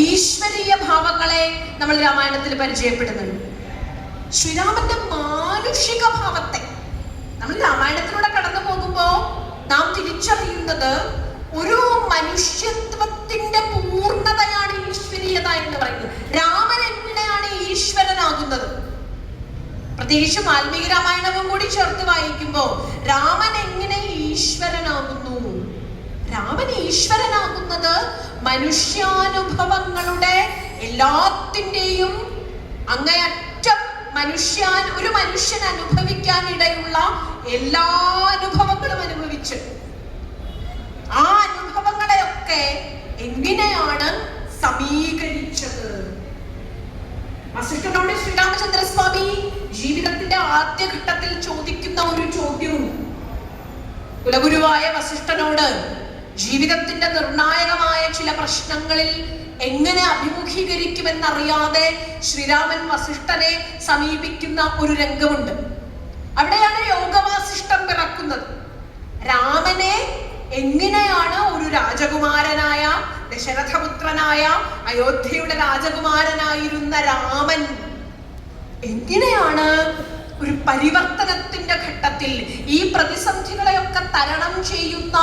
ഈശ്വരീയ ഭാവങ്ങളെ നമ്മൾ രാമായണത്തിൽ പരിചയപ്പെടുന്നുണ്ട്. ശ്രീരാമന്റെ മാനുഷിക ഭാവത്തെ നമ്മൾ രാമായണത്തിലൂടെ കടന്നു പോകുമ്പോ നാം തിരിച്ചറിയുന്നത് ഒരു മനുഷ്യത്വത്തിന്റെ പൂർണ്ണതയാണ് ഈശ്വരീയത എന്ന് പറയുന്നത്. രാമൻ എങ്ങനെയാണ് ഈശ്വരനാകുന്നത്? പ്രത്യേകിച്ച് വാൽമീകി രാമായണവും കൂടി ചേർത്ത് വായിക്കുമ്പോ രാമൻ എങ്ങനെ ഈശ്വരനാകുന്നു? രാമൻ ഈശ്വരനാകുന്നത് മനുഷ്യാനുഭവങ്ങളുടെ എല്ലാത്തിൻ്റെയും അങ്ങേയറ്റം ഒരു മനുഷ്യൻ അനുഭവിക്കാനിടയുള്ള എല്ലാ അനുഭവങ്ങളും അനുഭവിച്ച് ആ അനുഭവങ്ങളെയൊക്കെ എങ്ങനെയാണ് സമീകരിച്ചത്? വസിഷ്ഠനോട് ശ്രീരാമചന്ദ്രസ്വാമി ജീവിതത്തിന്റെ ആദ്യഘട്ടത്തിൽ ചോദിക്കുന്ന ഒരു ചോദ്യവും കുലഗുരുവായ വസിഷ്ഠനോട് ജീവിതത്തിന്റെ നിർണായകമായ ചില പ്രശ്നങ്ങളിൽ എങ്ങനെ അഭിമുഖീകരിക്കുമെന്നറിയാതെ ശ്രീരാമൻ വസിഷ്ഠനെ സമീപിക്കുന്ന ഒരു രംഗമുണ്ട്. അവിടെയാണ് യോഗവാസിഷ്ഠം പിറക്കുന്നത്. രാമനെ എങ്ങനെയാണ് ഒരു രാജകുമാരനായ ദശരഥപുത്രനായ അയോധ്യയുടെ രാജകുമാരനായിരുന്ന രാമൻ എങ്ങനെയാണ് ഒരു പരിവർത്തനത്തിന്റെ ഘട്ടത്തിൽ ഈ പ്രതിസന്ധികളെയൊക്കെ തരണം ചെയ്യുന്ന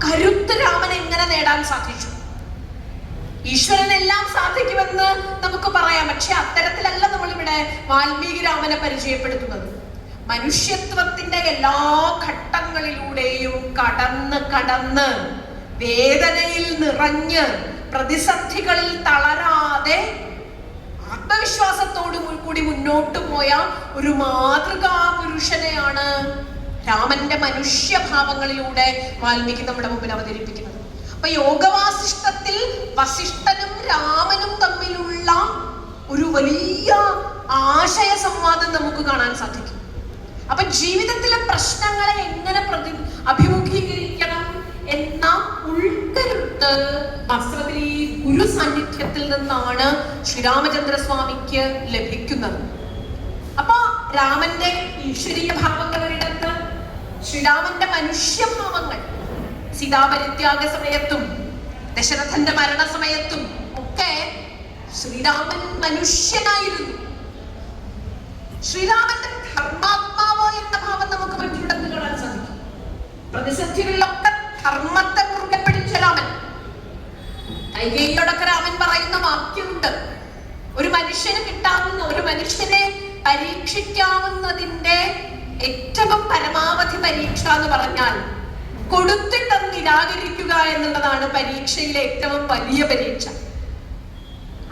കരുത്ത് രാമൻ എങ്ങനെ നേടാൻ സാധിച്ചു? ഈശ്വരനെല്ലാം സാധിക്കുമെന്ന് നമുക്ക് പറയാം, പക്ഷെ അത്തരത്തിലല്ല നമ്മൾ ഇവിടെ വാൽമീകി രാമനെ പരിചയപ്പെടുത്തുന്നത്. മനുഷ്യത്വത്തിന്റെ എല്ലാ ഘട്ടങ്ങളിലൂടെയും കടന്ന് വേദനയിൽ നിറഞ്ഞ് പ്രതിസന്ധികളിൽ തളരാതെ ആത്മവിശ്വാസത്തോടു കൂടി മുന്നോട്ട് പോയ ഒരു മാതൃകാ പുരുഷനെയാണ് രാമന്റെ മനുഷ്യഭാവങ്ങളിലൂടെ വാൽമീകി നമ്മുടെ മുമ്പിൽ അവതരിപ്പിക്കുന്നത്. അപ്പൊ യോഗവാസിഷ്ഠത്തിൽ വസിഷ്ഠനും രാമനും തമ്മിലുള്ള ഒരു വലിയ ആശയ സംവാദം നമുക്ക് കാണാൻ സാധിക്കും. അപ്പൊ ജീവിതത്തിലെ പ്രശ്നങ്ങളെ എങ്ങനെ അഭിമുഖീകരിക്കണം എന്ന ഉൾക്കരുത്ത് വാസ്തവത്തിൽ ഈ ഗുരു സാന്നിധ്യത്തിൽ നിന്നാണ് ശ്രീരാമചന്ദ്രസ്വാമിക്ക് ലഭിക്കുന്നത്. അപ്പൊ രാമന്റെ ഈശ്വരീയ ഭാവങ്ങളിടത്ത് ശ്രീരാമന്റെ മനുഷ്യഭാവങ്ങൾ സീതാപരിത്യാഗ സമയത്തും ദശരഥന്റെ മരണസമയത്തും ഒക്കെ ശ്രീരാമൻ മനുഷ്യനായിരുന്നു. ശ്രീരാമന്റെ ധർമാത്മാവ് എന്ന ഭാവം നമുക്ക് മറ്റൊരിടത്ത് കാണാൻ സാധിക്കും. പ്രതിസന്ധികളിലൊക്കെ ധർമ്മത്തെ മുറുകെ പിടിച്ച രാമൻ. കൈകേയിയോടൊക്കെ രാമൻ പറയുന്ന വാക്യമുണ്ട്, ഒരു മനുഷ്യന് കിട്ടാവുന്ന, ഒരു മനുഷ്യനെ പരീക്ഷിക്കാവുന്നതിന്റെ ഏറ്റവും പരമാവധി പരീക്ഷ എന്ന് പറഞ്ഞാൽ കൊടുത്തിട്ട് നിരാകരിക്കുക എന്നുള്ളതാണ് പരീക്ഷയിലെ ഏറ്റവും വലിയ പരീക്ഷ.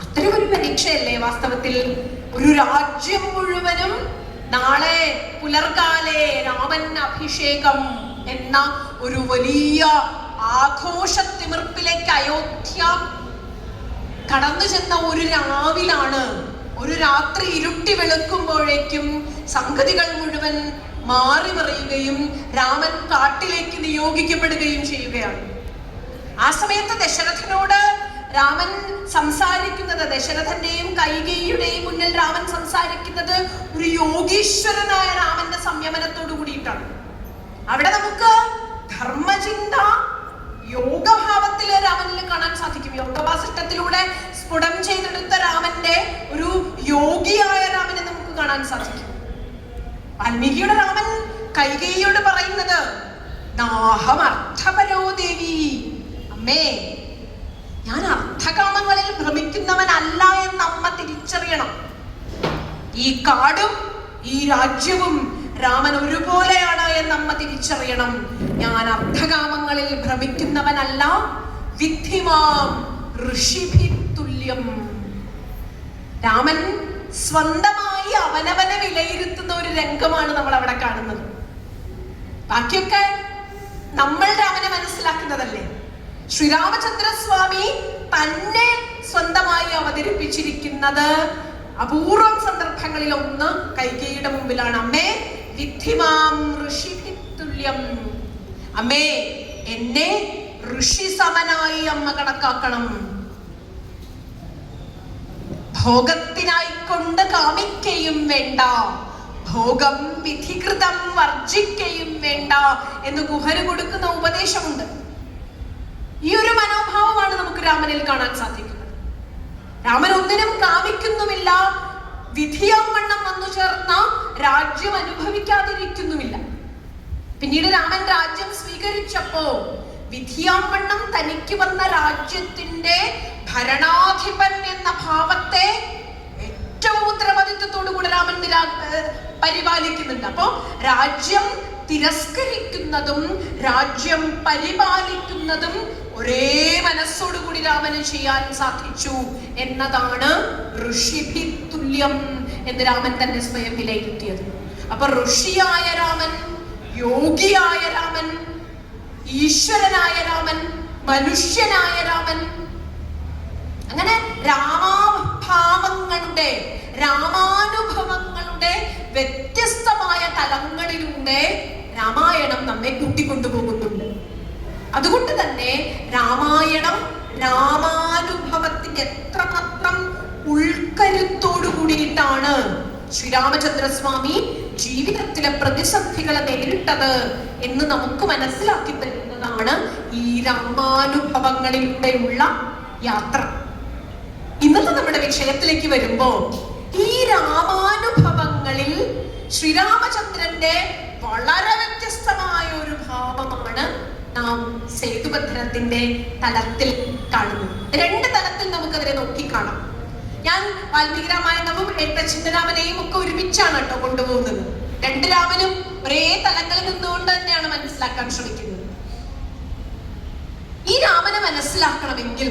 അത്തരം ഒരു പരീക്ഷയല്ലേ വാസ്തവത്തിൽ ഒരു രാജ്യം മുഴുവനും നാളെ പുലർകാലെ രാമൻ അഭിഷേകം എന്ന ഒരു വലിയ ആഘോഷത്തിമിർപ്പിലേക്ക് അയോധ്യ കടന്നു ചെന്ന ഒരു രാവിലാണ്, ഒരു രാത്രി ഇരുട്ടി വെളുക്കുമ്പോഴേക്കും സംഗതികൾ മുഴുവൻ മാറി മറിയുകയും രാമൻ കാട്ടിലേക്ക് നിയോഗിക്കപ്പെടുകയും ചെയ്യുകയാണ്. ആ സമയത്ത് ദശരഥനോട് രാമൻ സംസാരിക്കുന്നത്, ദശരഥന്റെയും കൈകേയിയുടെയും മുന്നിൽ രാമൻ സംസാരിക്കുന്നത് ഒരു യോഗീശ്വരനായ രാമന്റെ സംയമനത്തോടു കൂടിയിട്ടാണ്. അവിടെ നമുക്ക് ധർമ്മചിന്ത യോഗഭാവത്തില് രാമനിൽ കാണാൻ സാധിക്കും. യോഗവാസിഷ്ഠത്തിലൂടെ സ്ഫുടം ചെയ്തെടുത്ത രാമന്റെ ഒരു യോഗിയായ രാമനെ നമുക്ക് കാണാൻ സാധിക്കും. വാൽമീകിയുടെ രാമൻ കൈകേയിയോട് പറയുന്നത്, നാഹം അർത്ഥപരോ ദേവി, അമ്മേ ഞാൻ അർത്ഥകാമങ്ങളിൽ ഭ്രമിക്കുന്നവനല്ല എന്ന് അമ്മ തിരിച്ചറിയണം. ഈ കാടും ഈ രാജ്യവും രാമൻ ഒരുപോലെയാണ് എന്ന് അമ്മ തിരിച്ചറിയണം. ഞാൻ അർത്ഥകാമങ്ങളിൽ ഭ്രമിക്കുന്നവനല്ല, വിദ്ധിമാം ഋഷിഭി തുല്യം. രാമൻ സ്വന്തമായി അവനവനെ വിലയിരുത്തുന്ന ഒരു രംഗമാണ് നമ്മൾ അവിടെ കാണുന്നത്. ബാക്കിയൊക്കെ നമ്മൾ രാമനെ മനസ്സിലാക്കുന്നതല്ലേ. ശ്രീരാമചന്ദ്രസ്വാമി തന്നെ സ്വന്തമായി അവതരിപ്പിച്ചിരിക്കുന്നത് അപൂർവം സന്ദർഭങ്ങളിൽ ഒന്ന് കൈകേയിയുടെ മുമ്പിലാണ്. അമ്മേ വിദ്ധിമാം ഋഷിഭി തുല്യം, അമ്മേ എന്നെ ഋഷി സമനായി അമ്മ കണക്കാക്കണം. ഭോഗത്തിനായിക്കൊണ്ട് കാമിക്കയും വേണ്ട, ഭോഗം വിധികൃതം വർജിക്കയും വേണ്ട എന്ന് ഗുഹന് കൊടുക്കുന്ന ഉപദേശമുണ്ട്. ഈ ഒരു മനോഭാവമാണ് നമുക്ക് രാമനിൽ കാണാൻ സാധിക്കുന്നത്. രാമൻ ഒന്നിനും കാമിക്കുന്നുമില്ല, വിധിയാവണ്ണം വന്നു ചേർന്ന രാജ്യം അനുഭവിക്കാതിരിക്കുന്നുമില്ല. പിന്നീട് രാമൻ രാജ്യം സ്വീകരിച്ചപ്പോ വിധിയാവണ്ണം തനിക്ക് വന്ന രാജ്യത്തിന്റെ ഭരണാധിപൻ എന്ന ഭാവത്തെ ഏറ്റവും ഉത്തരവാദിത്വത്തോടുകൂടി രാമൻ പരിപാലിക്കുന്നുണ്ട്. അപ്പോ രാജ്യം തിരസ്കരിക്കുന്നതും രാജ്യം പരിപാലിക്കുന്നതും ഒരേ മനസ്സോടുകൂടി രാമന് ചെയ്യാൻ സാധിച്ചു എന്നതാണ് ഋഷിഭി തുല്യം എന്ന് രാമൻ തന്നെ സ്വയം വിലയിരുത്തിയത്. അപ്പൊ ഋഷിയായ രാമൻ, യോഗിയായ രാമൻ, ഈശ്വരനായ രാമൻ, മനുഷ്യനായ രാമൻ, അങ്ങനെ രാമാനുഭവങ്ങളുടെ വ്യത്യസ്തമായ തലങ്ങളിലൂടെ രാമായണം നമ്മെ കൂട്ടിക്കൊണ്ടുപോകുന്നുണ്ട്. അതുകൊണ്ട് തന്നെ രാമായണം രാമാനുഭവത്തിന്റെ എത്രമാത്രം ഉൾക്കരുത്തോടു കൂടിയിട്ടാണ് ശ്രീരാമചന്ദ്രസ്വാമി ജീവിതത്തിലെ പ്രതിസന്ധികളെ നേരിട്ടത് എന്ന് നമുക്ക് മനസ്സിലാക്കി തരുന്നതാണ് ഈ രാമാനുഭവങ്ങളിലൂടെയുള്ള യാത്ര. ഇന്നത്തെ നമ്മുടെ വിഷയത്തിലേക്ക് വരുമ്പോ ഈ രാമാനുഭവങ്ങളിൽ ശ്രീരാമചന്ദ്രന്റെ വളരെ വ്യത്യസ്തമായ ഒരു ഭാവമാണ് നാം സേതുബന്ധനത്തിന്റെ തലത്തിൽ കാണുന്നത്. രണ്ട് തലത്തിൽ നമുക്കതിനെ നോക്കിക്കാണാം. ഞാൻ വാൽമീകി രാമായണവും എഴുത്തച്ഛന്റെ രാമനെയും ഒക്കെ ഒരുമിച്ചാണ് കേട്ടോ കൊണ്ടുപോകുന്നത്. രണ്ട് രാമനും ഒരേ തലങ്ങളിൽ നിന്നുകൊണ്ട് തന്നെയാണ് മനസ്സിലാക്കാൻ ശ്രമിക്കുന്നത്. ഈ രാമനെ മനസ്സിലാക്കണമെങ്കിൽ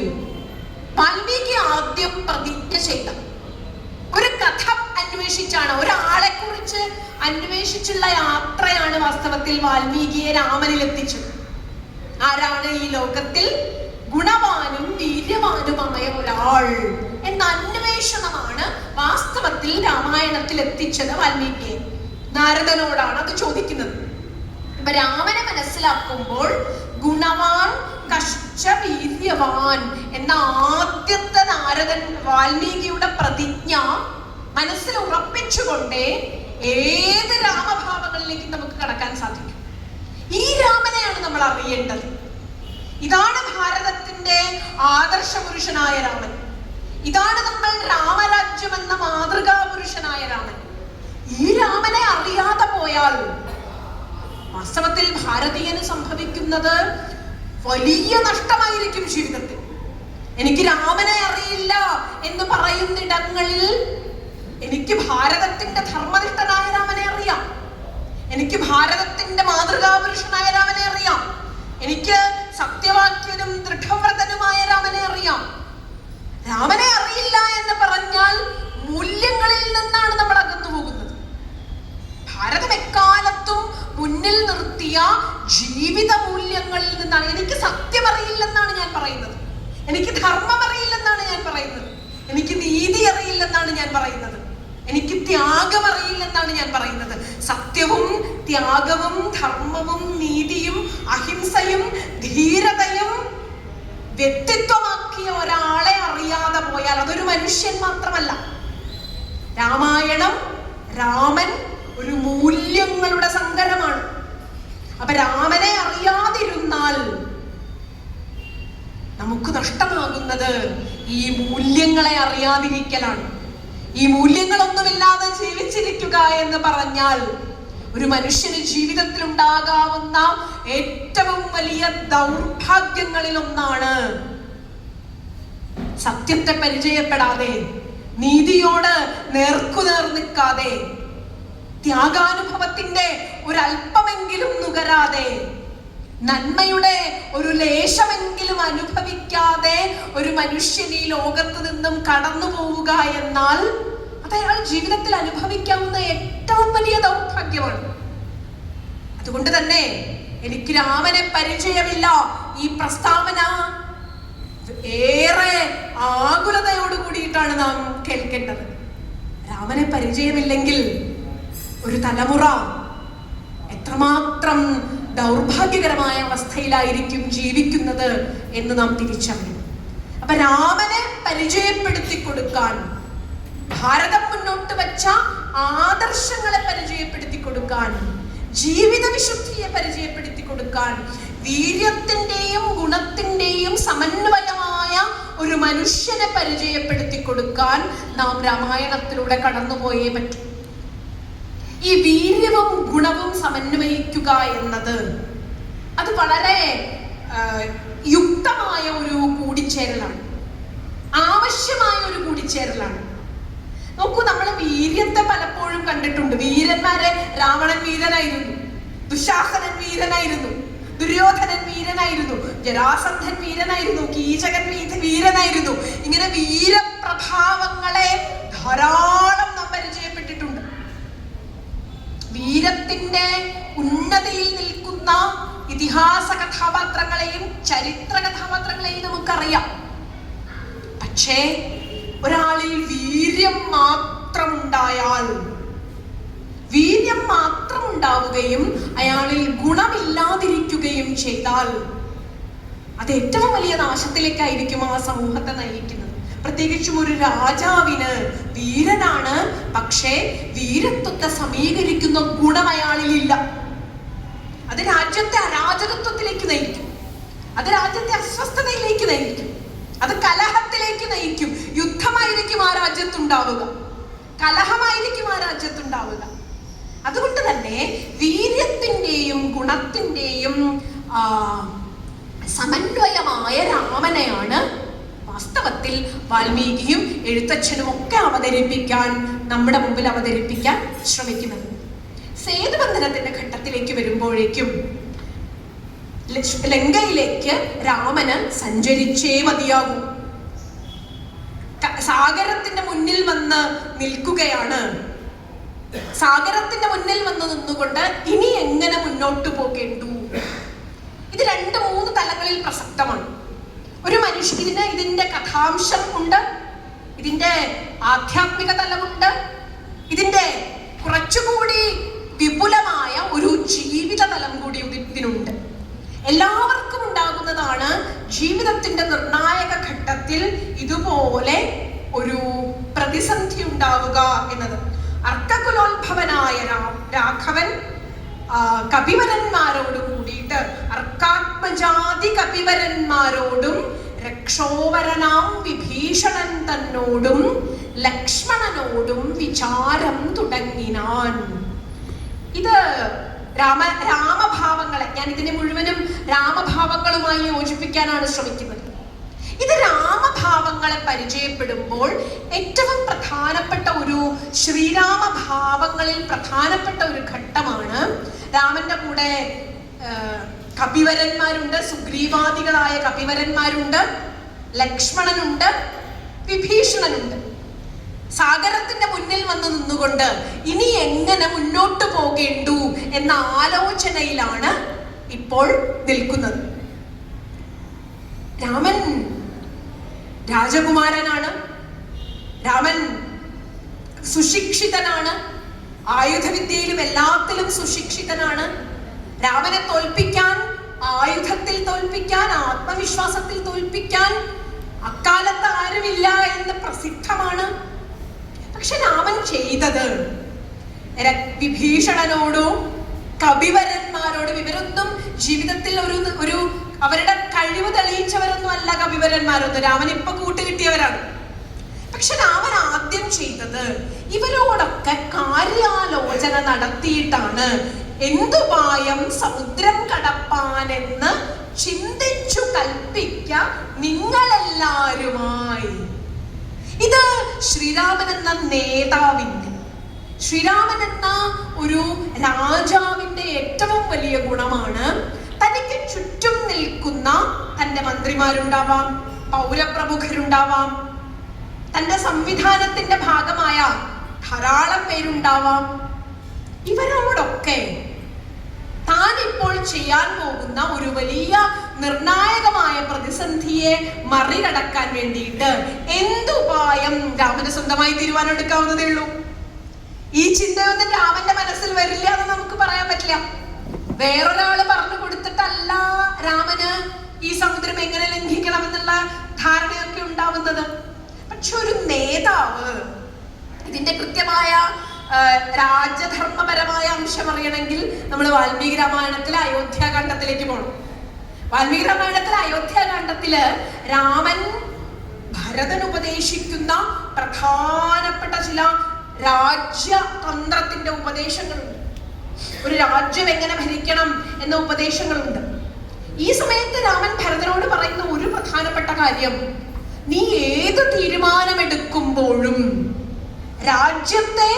വാൽമീകി ആദ്യം പ്രതിജ്ഞ ചെയ്ത ഒരു കഥ അന്വേഷിച്ചാണ്, ഒരാളെ കുറിച്ച് അന്വേഷിച്ചുള്ള യാത്രയാണ് വാസ്തവത്തിൽ വാൽമീകിയെ രാമനിൽ എത്തിച്ചത്. ആരാണ് ഈ ലോകത്തിൽ ഗുണവാനും വീര്യവാനുമായ ഒരാൾ എന്ന അന്വേഷണമാണ് വാസ്തവത്തിൽ രാമായണത്തിൽ എത്തിച്ചത് വാൽമീകിയെ. നാരദനോടാണ് അത് ചോദിക്കുന്നത്. അപ്പൊ രാമനെ മനസ്സിലാക്കുമ്പോൾ ഗുണവാൻ കശ്ച വീര്യവാൻ എന്ന ആദ്യത്തെ നാരദൻ വാൽമീകിയുടെ പ്രതിജ്ഞ മനസ്സിൽ ഉറപ്പിച്ചുകൊണ്ടേ ഏത് രാമഭാവങ്ങളിലേക്ക് നമുക്ക് കടക്കാൻ സാധിക്കും. ഈ രാമനെയാണ് നമ്മൾ അറിയേണ്ടത്. ഇതാണ് ഭാരതത്തിന്റെ ആദർശ പുരുഷനായ രാമൻ. ഇതാണ് നമ്മൾ രാമരാജ്യം എന്ന മാതൃകാ പുരുഷനായ രാമൻ. ഈ രാമനെ അറിയാതെ പോയാൽ വാസ്തവത്തിൽ ഭാരതീയന് സംഭവിക്കുന്നത് വലിയ നഷ്ടമായിരിക്കും ജീവിതത്തിൽ. എനിക്ക് രാമനെ അറിയില്ല എന്ന് പറയുന്നിടങ്ങളിൽ എനിക്ക് ഭാരതത്തിന്റെ ധർമ്മനിഷ്ഠനായ രാമനെ അറിയാം, എനിക്ക് ഭാരതത്തിന്റെ മാതൃകാ പുരുഷനായ രാമനെ അറിയാം, എനിക്ക് സത്യവാക്യനും ദൃഢവ്രതനുമായ രാമനെ അറിയാം. രാമനെ അറിയില്ല എന്ന് പറഞ്ഞാൽ മൂല്യങ്ങളിൽ നിന്നാണ് നമ്മൾ അകന്നു പോകുന്നത്. ഭാരതം എക്കാലത്തും മുന്നിൽ നിർത്തിയ ജീവിത മൂല്യങ്ങളിൽ നിന്നാണ്. എനിക്ക് സത്യം അറിയില്ലെന്നാണ് ഞാൻ പറയുന്നത്, എനിക്ക് ധർമ്മം അറിയില്ലെന്നാണ് ഞാൻ പറയുന്നത്, എനിക്ക് നീതി അറിയില്ലെന്നാണ് ഞാൻ പറയുന്നത്, എനിക്ക് ത്യാഗം അറിയില്ലെന്നാണ് ഞാൻ പറയുന്നത്. സത്യവും ത്യാഗവും ധർമ്മവും നീതിയും അഹിംസയും ധീരതയും വ്യക്തിത്വമാക്കിയ ഒരാളെ അറിയാതെ പോയാൽ അതൊരു മനുഷ്യൻ മാത്രമല്ല. രാമായണം, രാമൻ ഒരു മൂല്യങ്ങളുടെ സങ്കരമാണ്. അപ്പൊ രാമനെ അറിയാതിരുന്നാൽ നമുക്ക് നഷ്ടമാകുന്നത് ഈ മൂല്യങ്ങളെ അറിയാതിരിക്കലാണ്. ഈ മൂല്യങ്ങളൊന്നുമില്ലാതെ ജീവിച്ചിരിക്കുക എന്ന് പറഞ്ഞാൽ ഒരു മനുഷ്യന് ജീവിതത്തിൽ ഉണ്ടാകാവുന്ന ഏറ്റവും വലിയ ദൗർഭാഗ്യങ്ങളിൽ ഒന്നാണ് സത്യത്തെ പരിചയപ്പെടാതെ, നീതിയോട് നേർക്കുനേർ നിൽക്കാതെ, ത്യാഗാനുഭവത്തിന്റെ ഒരല്പമെങ്കിലും നുകരാതെ, നന്മയുടെ ഒരു ലേശമെങ്കിലും അനുഭവിക്കാതെ ഒരു മനുഷ്യൻ ഈ ലോകത്ത് നിന്നും കടന്നു പോവുക എന്നാൽ അത് അയാൾ ജീവിതത്തിൽ അനുഭവിക്കാവുന്ന ഏറ്റവും വലിയ ദൗർഭാഗ്യമാണ്. അതുകൊണ്ട് തന്നെ എനിക്ക് രാമനെ പരിചയമില്ല ഈ പ്രസ്താവന ഏറെ ആകുലതയോട് കൂടിയിട്ടാണ് നാം കേൾക്കേണ്ടത്. രാമനെ പരിചയമില്ലെങ്കിൽ ഒരു തലമുറ എത്രമാത്രം ദൗർഭാഗ്യകരമായ അവസ്ഥയിലായിരിക്കും ജീവിക്കുന്നത് എന്ന് നാം തിരിച്ചറിയണം. അപ്പൊ രാമനെ പരിചയപ്പെടുത്തി കൊടുക്കാൻ, ഭാരതം മുന്നോട്ട് വെച്ച ആദർശങ്ങളെ പരിചയപ്പെടുത്തി കൊടുക്കാൻ, ജീവിത വിശുദ്ധിയെ പരിചയപ്പെടുത്തി കൊടുക്കാൻ, വീര്യത്തിന്റെയും ഗുണത്തിന്റെയും സമന്വയമായ ഒരു മനുഷ്യനെ പരിചയപ്പെടുത്തി നേടിക്കൊടുക്കാൻ നാം രാമായണത്തിലൂടെ കടന്നുപോയേ പറ്റൂ. ഈ വീര്യവും ഗുണവും സമന്വയിക്കുക എന്നത് അത് വളരെ യുക്തമായ ഒരു കൂടിച്ചേരലാണ്, ആവശ്യമായ ഒരു കൂടിച്ചേരലാണ്. നോക്കൂ, നമ്മൾ വീര്യത്തെ പലപ്പോഴും കണ്ടിട്ടുണ്ട്. വീരന്മാരെ, രാവണൻ വീരനായിരുന്നു, ദുശാസനൻ വീരനായിരുന്നു, ദുര്യോധനൻ വീരനായിരുന്നു, ജരാസന്ധൻ വീരനായിരുന്നു, കീചകൻ വീരനായിരുന്നു. ഇങ്ങനെ വീരപ്രഭാവങ്ങളെ ധാരാളം നാം പരിചയപ്പെട്ടിട്ടുണ്ട്. വീരത്തിന്റെ ഉന്നതിയിൽ നിൽക്കുന്ന ഇതിഹാസ കഥാപാത്രങ്ങളെയും ചരിത്ര കഥാപാത്രങ്ങളെയും നമുക്കറിയാം. പക്ഷേ ഒരാളിൽ വീര്യം മാത്രമുണ്ടായാൽ, വീര്യം മാത്രമുണ്ടാവുകയും അയാളിൽ ഗുണമില്ലാതിരിക്കുകയും ചെയ്താൽ അത് ഏറ്റവും വലിയ നാശത്തിലേക്കായിരിക്കും ആ സമൂഹത്തെ നയിക്കുന്നത്. പ്രത്യേകിച്ചും ഒരു രാജാവിന് വീരനാണ്, പക്ഷേ വീരത്വത്തെ സമീകരിക്കുന്ന ഗുണം അയാളിലില്ല. അത് രാജ്യത്തെ അരാജകത്വത്തിലേക്ക് നയിക്കും, അത് രാജ്യത്തെ അസ്വസ്ഥതയിലേക്ക് നയിക്കും, അത് കലഹത്തിലേക്ക് നയിക്കും. യുദ്ധമായിരിക്കും ആ രാജ്യത്തുണ്ടാവുക, കലഹമായിരിക്കും ആ രാജ്യത്തുണ്ടാവുക. അതുകൊണ്ട് തന്നെ വീര്യത്തിന്റെയും ഗുണത്തിന്റെയും സമന്വയമായ രാമനെയാണ് വാസ്തവത്തിൽ വാൽമീകിയും എഴുത്തച്ഛനും ഒക്കെ നമ്മുടെ മുമ്പിൽ അവതരിപ്പിക്കാൻ ശ്രമിക്കുന്നത്. സേതുബന്ധനത്തിന്റെ ഘട്ടത്തിലേക്ക് വരുമ്പോഴേക്കും ലങ്കയിലേക്ക് രാമന് സഞ്ചരിച്ചേ മതിയാകൂ. സാഗരത്തിന്റെ മുന്നിൽ വന്ന് നിൽക്കുകയാണ്. സാഗരത്തിന്റെ മുന്നിൽ വന്ന് നിന്നുകൊണ്ട് ഇനി എങ്ങനെ മുന്നോട്ട് പോകേണ്ടു? ഇത് 2-3 തലങ്ങളിൽ പ്രസക്തമാണ്. ഒരു മനുഷ്യന് ഇതിന്റെ കഥാംശം ഉണ്ട്, ഇതിന്റെ ആധ്യാത്മിക തലമുണ്ട്, ഇതിന്റെ കുറച്ചുകൂടി വിപുലമായ ഒരു ജീവിത തലം കൂടി ഇതിനുണ്ട്. എല്ലാവർക്കും ഉണ്ടാകുന്നതാണ് ജീവിതത്തിന്റെ നിർണായക ഘട്ടത്തിൽ ഇതുപോലെ ഒരു പ്രതിസന്ധി ഉണ്ടാവുക എന്നത്. അർക്കകുലോത്ഭവനായ രാഘവൻ കപിവരന്മാരോടും കൂടിയിട്ട്, അർക്കാത്മജാതി കപിവരന്മാരോടും രക്ഷോവരനാം വിഭീഷണൻ തന്നോടും ലക്ഷ്മണനോടും വിചാരം തുടങ്ങിനാൻ. ഇത് രാമഭാവങ്ങളെ, ഞാൻ ഇതിനെ മുഴുവനും രാമഭാവങ്ങളുമായി യോജിപ്പിക്കാനാണ് ശ്രമിക്കുന്നത്. ഇത് രാമഭാവങ്ങളെ പരിചയപ്പെടുമ്പോൾ ഏറ്റവും പ്രധാനപ്പെട്ട ഒരു ശ്രീരാമഭാവങ്ങളിൽ പ്രധാനപ്പെട്ട ഒരു ഘട്ടമാണ്. രാമന്റെ കൂടെ കപിവരന്മാരുണ്ട്, സുഗ്രീവാദികളായ കപിവരന്മാരുണ്ട്, ലക്ഷ്മണനുണ്ട്, വിഭീഷണനുണ്ട്. സാഗരത്തിന്റെ മുന്നിൽ വന്ന് നിന്നുകൊണ്ട് ഇനി എങ്ങനെ മുന്നോട്ട് പോകേണ്ടു എന്ന ആലോചനയിലാണ് ഇപ്പോൾ നിൽക്കുന്നത്. രാമൻ രാജകുമാരനാണ്, രാമൻ സുശിക്ഷിതനാണ്, ആയുധവിദ്യയിലും എല്ലാത്തിലും സുശിക്ഷിതനാണ്. രാമനെ തോൽപ്പിക്കാൻ, ആയുധത്തിൽ തോൽപ്പിക്കാൻ, ആത്മവിശ്വാസത്തിൽ തോൽപ്പിക്കാൻ അക്കാലത്ത് ആരുമില്ല എന്ന് പ്രസിദ്ധമാണ്. പക്ഷെ രാമൻ ചെയ്തത് വിഭീഷണനോടും കപിവരന്മാരോടും, ഇവരൊന്നും ജീവിതത്തിൽ ഒരു അവരുടെ കഴിവ് തെളിയിച്ചവരൊന്നും അല്ല കപിവരന്മാരൊന്നും, രാമൻ ഇപ്പൊ കൂട്ടുകിട്ടിയവരാണ്. പക്ഷെ രാമൻ ആദ്യം ചെയ്തത് ഇവരോടൊക്കെ കാര്യാലോചന നടത്തിയിട്ടാണ് എന്തുപായം സമുദ്രം കടപ്പാനെന്ന് ചിന്തിച്ചു കൽപ്പിക്ക നിങ്ങളെല്ലാരുമായി. ഇത് ശ്രീരാമൻ എന്ന നേതാവിന്റെ, ശ്രീരാമൻ എന്ന ഒരു രാജാവിന്റെ ഏറ്റവും വലിയ ഗുണമാണ് തനിക്ക് ചുറ്റും നിൽക്കുന്ന തന്റെ മന്ത്രിമാരുണ്ടാവാം, പൗരപ്രമുഖരുണ്ടാവാം, തന്റെ സംവിധാനത്തിന്റെ ഭാഗമായ ധാരാളം പേരുണ്ടാവാം. ഇവരോടൊക്കെ താൻ ഇപ്പോൾ ചെയ്യാൻ പോകുന്ന ഒരു വലിയ നിർണായകമായ പ്രതിസന്ധിയെ മറികടക്കാൻ വേണ്ടിയിട്ട് എന്തുപായം രാമന് സ്വന്തമായി തീരുമാനമെടുക്കാവുന്നതേ ഉള്ളൂ. ഈ ചിന്തയൊന്നും രാമന്റെ മനസ്സിൽ വരില്ല എന്ന് നമുക്ക് പറയാൻ പറ്റില്ല. വേറൊരാള് പറഞ്ഞു കൊടുത്തിട്ടല്ല രാമന് ഈ സമുദ്രം എങ്ങനെ ലംഘിക്കണം എന്നുള്ള ധാരണയൊക്കെ ഉണ്ടാവുന്നത്. പക്ഷെ ഒരു നേതാവ് ഇതിന്റെ കൃത്യമായ രാജധർമ്മപരമായ അംശം അറിയണമെങ്കിൽ നമ്മൾ വാൽമീകി രാമായണത്തിലെ അയോധ്യാകാന്ഡത്തിലേക്ക് പോകണം. വാൽമീകി രാമായണത്തിലെ അയോധ്യാകാന്ഡത്തില് രാമൻ ഭരതൻ ഉപദേശിക്കുന്ന പ്രധാനപ്പെട്ട ചില രാജ്യതന്ത്രത്തിന്റെ ഉപദേശങ്ങളുണ്ട്. ഒരു രാജ്യം എങ്ങനെ ഭരിക്കണം എന്ന ഉപദേശങ്ങളുണ്ട്. ഈ സമയത്ത് രാമൻ ഭരതനോട് പറയുന്ന ഒരു പ്രധാനപ്പെട്ട കാര്യം, നീ ഏത് തീരുമാനമെടുക്കുമ്പോഴും രാജ്യത്തെ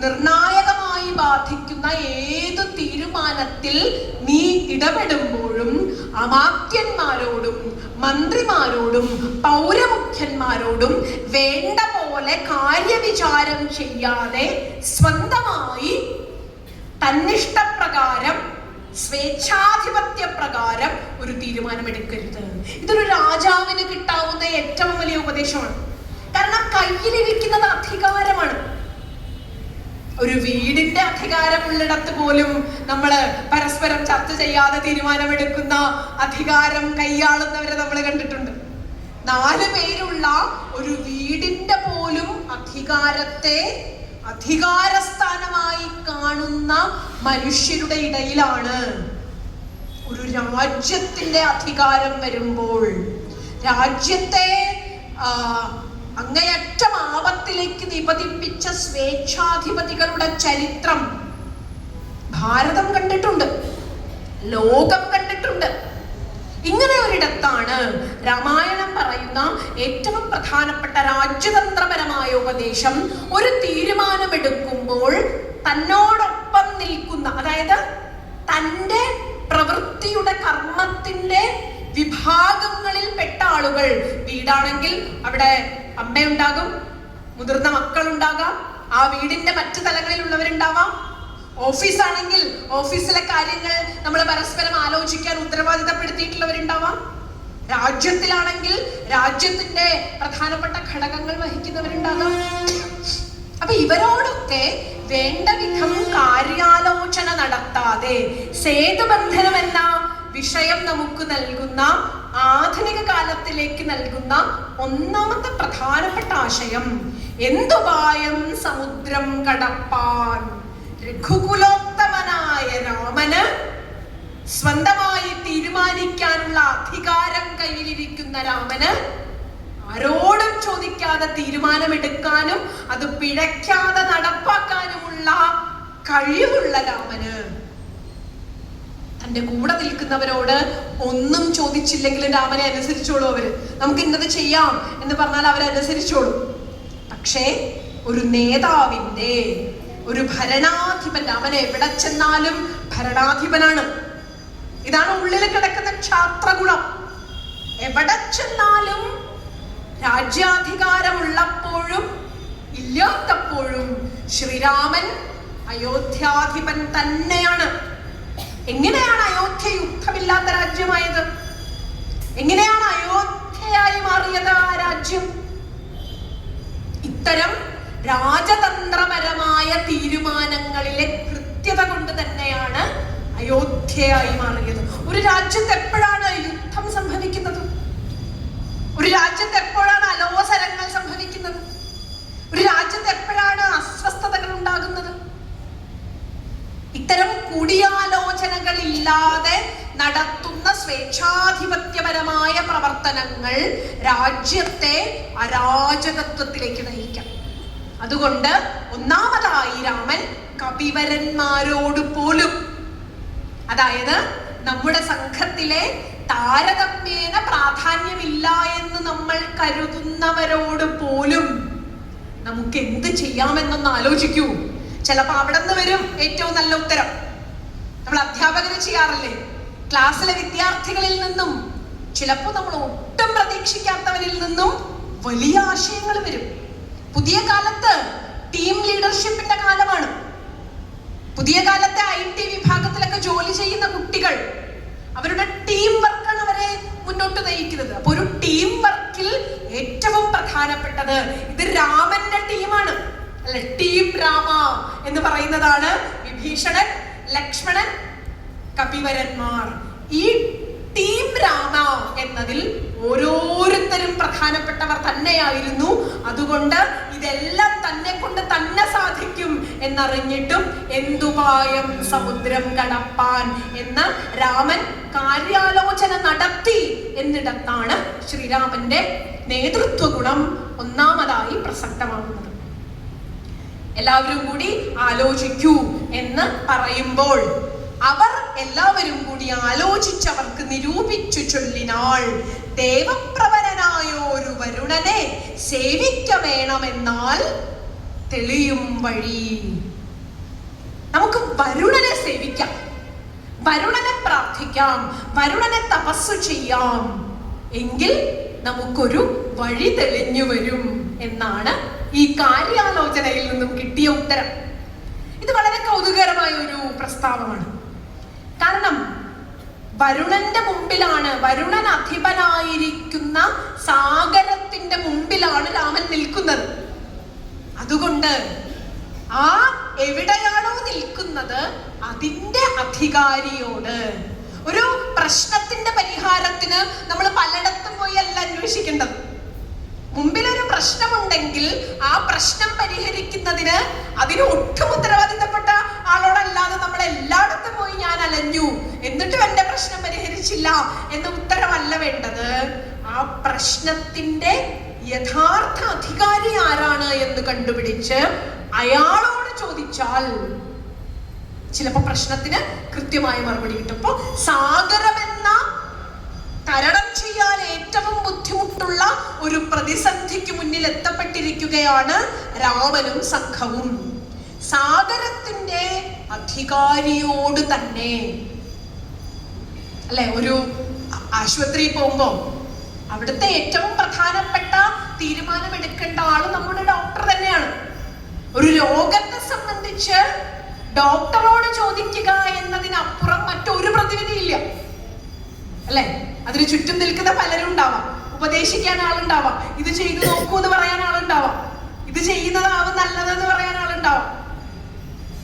നിർണായകമായി ബാധിക്കുന്ന ഏത് തീരുമാനത്തിൽ നീ ഇടപെടുമ്പോഴും അമാത്യന്മാരോടും മന്ത്രിമാരോടും പൗരമുഖ്യന്മാരോടും വേണ്ട പോലെ കാര്യവിചാരം ചെയ്യാതെ സ്വന്തമായി തന്നിഷ്ടപ്രകാരം സ്വേച്ഛാധിപത്യ പ്രകാരം ഒരു തീരുമാനമെടുക്കരുത്. ഇതൊരു രാജാവിന് കിട്ടാവുന്ന ഏറ്റവും വലിയ ഉപദേശമാണ്. കാരണം കയ്യിലിരിക്കുന്നത് അധികാരമാണ്. ഒരു വീടിന്റെ അധികാരമുള്ളിടത്ത് പോലും നമ്മള് പരസ്പരം ചർച്ച ചെയ്യാതെ തീരുമാനമെടുക്കുന്ന അധികാരം കൈയാളുന്നവരെ നമ്മൾ കണ്ടിട്ടുണ്ട്. 4 പേരുള്ള ഒരു വീടിന്റെ പോലും അധികാരത്തെ അധികാരസ്ഥാനമായി കാണുന്ന മനുഷ്യരുടെ ഇടയിലാണ് ഒരു രാജ്യത്തിന്റെ അധികാരം വരുമ്പോൾ രാജ്യത്തെ അങ്ങേയറ്റം ആപത്തിലേക്ക് നിപതിപ്പിച്ച സ്വേച്ഛാധിപതികളുടെ ചരിത്രം ഭാരതം കണ്ടിട്ടുണ്ട്, ലോകം കണ്ടിട്ടുണ്ട്. ഇങ്ങനെ ഒരിടത്താണ് രാമായണം പറയുന്ന ഏറ്റവും പ്രധാനപ്പെട്ട രാജ്യതന്ത്രപരമായ ഉപദേശം. ഒരു തീരുമാനമെടുക്കുമ്പോൾ തന്നോടൊപ്പം നിൽക്കുന്ന, അതായത് തൻ്റെ പ്രവൃത്തിയുടെ കർമ്മത്തിന്റെ വിഭാഗങ്ങളിൽ പെട്ട ആളുകൾ, വീടാണെങ്കിൽ അവിടെ അമ്മയുണ്ടാകും, മുതിർന്ന മക്കളുണ്ടാകാം, ആ വീടിന്റെ മറ്റു തലങ്ങളിലുള്ളവരുണ്ടാവാം. ഓഫീസാണെങ്കിൽ ഓഫീസിലെ കാര്യങ്ങൾ നമ്മൾ പരസ്പരം ആലോചിക്കാൻ ഉത്തരവാദിത്തപ്പെടുത്തിയിട്ടുള്ളവരുണ്ടാവാം. രാജ്യത്തിലാണെങ്കിൽ രാജ്യത്തിന്റെ പ്രധാനപ്പെട്ട ഘടകങ്ങൾ വഹിക്കുന്നവരുണ്ടാകാം. അപ്പൊ ഇവരോടൊക്കെ വേണ്ട വിധം കാര്യാലോചന നടത്താതെ സേതുബന്ധനം എന്ന വിഷയം നമുക്ക് നൽകുന്ന, ആധുനിക കാലത്തിലേക്ക് നൽകുന്ന ഒന്നാമത്തെ പ്രധാനപ്പെട്ട ആശയം, എന്തുപായം സമുദ്രം കടപ്പാൻ രഘുകുലോത്തമനായ രാമന് സ്വന്തമായി തീരുമാനിക്കാനുള്ള അധികാരം കയ്യിലിരിക്കുന്ന രാമന് ആരോടും ചോദിക്കാതെ തീരുമാനമെടുക്കാനും അത് പിഴയ്ക്കാതെ നടപ്പാക്കാനുമുള്ള കഴിവുള്ള രാമന് തന്റെ കൂടെ നിൽക്കുന്നവരോട് ഒന്നും ചോദിച്ചില്ലെങ്കിലും രാമനെ അനുസരിച്ചോളൂ. അവര് നമുക്ക് ഇന്നത് ചെയ്യാം എന്ന് പറഞ്ഞാൽ അവരനുസരിച്ചോളൂ. പക്ഷേ ഒരു നേതാവിന്റെ, ഒരു ഭരണാധിപൻ, അവൻ എവിടെ ചെന്നാലും ഭരണാധിപനാണ്. ഇതാണ് ഉള്ളിൽ കിടക്കുന്ന ക്ഷാത്രഗുണം. എവിടെ ചെന്നാലും രാജ്യാധികാരമുള്ളപ്പോഴും ഇല്ലാത്തപ്പോഴും ശ്രീരാമൻ അയോധ്യാധിപൻ തന്നെയാണ്. എങ്ങനെയാണ് അയോധ്യ യുദ്ധമില്ലാത്ത രാജ്യമായത്? എങ്ങനെയാണ് അയോധ്യയായി മാറിയത് ആ രാജ്യം? ഇത്തരം രാജതന്ത്രപരമായ തീരുമാനങ്ങളിലെ കൃത്യത കൊണ്ട് തന്നെയാണ് അയോധ്യയായി മാറിയത്. ഒരു രാജ്യത്ത് എപ്പോഴാണ് യുദ്ധം സംഭവിക്കുന്നത്? ഒരു രാജ്യത്ത് എപ്പോഴാണ് അലോസരങ്ങൾ സംഭവിക്കുന്നത്? ഒരു രാജ്യത്ത് എപ്പോഴാണ് അസ്വസ്ഥതകൾ ഉണ്ടാകുന്നത്? ഇത്തരം കൂടിയാലോചനകൾ ഇല്ലാതെ നടത്തുന്ന സ്വേച്ഛാധിപത്യപരമായ പ്രവർത്തനങ്ങൾ രാജ്യത്തെ അരാജകത്വത്തിലേക്ക് നയിക്കാം. അതുകൊണ്ട് ഒന്നാമതായി രാമൻ കപിവരന്മാരോട് പോലും, അതായത് നമ്മുടെ സംഘത്തിലെ താരതമ്യേന പ്രാധാന്യമില്ല എന്ന് നമ്മൾ കരുതുന്നവരോട് പോലും നമുക്ക് എന്ത് ചെയ്യാമെന്നൊന്ന് ആലോചിക്കൂ. ചിലപ്പോ അവിടെ നിന്ന് വരും ഏറ്റവും നല്ല ഉത്തരം. നമ്മൾ അധ്യാപകര് ചെയ്യാറില്ലേ? ക്ലാസ്സിലെ വിദ്യാർത്ഥികളിൽ നിന്നും, ചിലപ്പോൾ നമ്മൾ ഒട്ടും പ്രതീക്ഷിക്കാത്തവരിൽ നിന്നും വലിയ ആശയങ്ങൾ വരും. പുതിയ കാലത്ത് ടീം ലീഡർഷിപ്പിന്റെ കാലമാണ്. പുതിയ കാലത്തെ IT വിഭാഗത്തിലൊക്കെ ജോലി ചെയ്യുന്ന കുട്ടികൾ, അവരുടെ ടീം വർക്കാണ് അവരെ മുന്നോട്ട് നയിക്കുന്നത്. അപ്പൊ ഒരു ടീം വർക്കിൽ ഏറ്റവും പ്രധാനപ്പെട്ടത്, ഇത് രാമന്റെ ടീമാണ് അല്ലെ, ടീം രാമ എന്ന് പറയുന്നതാണ് വിഭീഷണൻ, ലക്ഷ്മണൻ, കപിവരന്മാർ. ഈ ടീം രാമ എന്നതിൽ ഓരോരുത്തരും പ്രധാനപ്പെട്ടവർ തന്നെയായിരുന്നു. അതുകൊണ്ട് ഇതെല്ലാം തന്നെ കൊണ്ട് തന്നെ സാധിക്കും എന്നറിഞ്ഞിട്ടും എന്തുപായം സമുദ്രം കടപ്പാൻ എന്ന് രാമൻ കാര്യാലോചന നടത്തി എന്നിടത്താണ് ശ്രീരാമന്റെ നേതൃത്വ ഗുണം ഒന്നാമതായി പ്രസക്തമാകുന്നത്. എല്ലാവരും കൂടി ആലോചിക്കൂ എന്ന് പറയുമ്പോൾ അവർ എല്ലാവരും കൂടി ആലോചിച്ചവർക്ക് നിരൂപിച്ചു ചൊല്ലിനാൾ, ദേവപ്രവരനായോരു വരുണനെ സേവിക്ക വേണമെന്നാൽ തെളിയും വഴി. നമുക്ക് വരുണനെ സേവിക്കാം, വരുണനെ പ്രാർത്ഥിക്കാം, വരുണനെ തപസ്സു ചെയ്യാം, എങ്കിൽ നമുക്കൊരു വഴി തെളിഞ്ഞു വരും എന്നാണ് ഈ കാര്യാലോചനയിൽ നിന്നും കിട്ടിയ ഉത്തരം. ഇത് വളരെ കൗതുകകരമായ ഒരു പ്രസ്താവമാണ്. കാരണം വരുണന്റെ മുമ്പിലാണ്, വരുണൻ അധിപനായിരിക്കുന്ന സാഗരത്തിന്റെ മുമ്പിലാണ് രാമൻ നിൽക്കുന്നത്. അതുകൊണ്ട് ആ എവിടെയാണോ നിൽക്കുന്നത് അതിന്റെ അധികാരിയോട്, ഒരു പ്രശ്നത്തിന്റെ പരിഹാരത്തിന് നമ്മൾ പലയിടത്തും പോയി അല്ല അന്വേഷിക്കേണ്ടത്. മുമ്പിലൊരു പ്രശ്നമുണ്ടെങ്കിൽ ആ പ്രശ്നം പരിഹരിക്കുന്നതിന് അതിന് ഒട്ടും ഉത്തരവാദിത്തപ്പെട്ട ആളോടല്ലാതെ നമ്മൾ എല്ലായിടത്തും പോയി ഞാൻ അലഞ്ഞു എന്നിട്ടും എന്റെ പ്രശ്നം പരിഹരിച്ചില്ല എന്ന ഉത്തരവല്ല വേണ്ടത്. ആ പ്രശ്നത്തിന്റെ യഥാർത്ഥ അധികാരി ആരാണ് എന്ന് കണ്ടുപിടിച്ച് അയാളോട് ചോദിച്ചാൽ ചിലപ്പോ പ്രശ്നത്തിന് കൃത്യമായ മറുപടി കിട്ടും. അപ്പോ സാഗരമെന്ന തരണം ചെയ്യാൻ ഏറ്റവും ബുദ്ധിമുട്ടുള്ള ഒരു പ്രതിസന്ധിക്ക് മുന്നിൽ എത്തപ്പെട്ടിരിക്കുകയാണ് രാമനും സംഘവും. സാഗരത്തിന്റെ അധികാരിയോട് തന്നെ അല്ലെ, ഒരു ആശുപത്രിയിൽ പോകുമ്പോ അവിടുത്തെ ഏറ്റവും പ്രധാനപ്പെട്ട തീരുമാനമെടുക്കേണ്ട ആള് നമ്മുടെ ഡോക്ടർ തന്നെയാണ്. ഒരു രോഗത്തെ സംബന്ധിച്ച് ഡോക്ടറോട് ചോദിക്കുക എന്നതിനപ്പുറം മറ്റൊരു പ്രതിവിധിയില്ല അല്ലെ. അതിന് ചുറ്റും നിൽക്കുന്ന പലരും ഉണ്ടാവാം, ഉപദേശിക്കാൻ ആളുണ്ടാവാം, ഇത് ചെയ്തു നോക്കൂ എന്ന് പറയാൻ ആളുണ്ടാവാം, ഇത് ചെയ്യുന്നതാവും നല്ലതെന്ന് പറയാൻ ആളുണ്ടാവാം.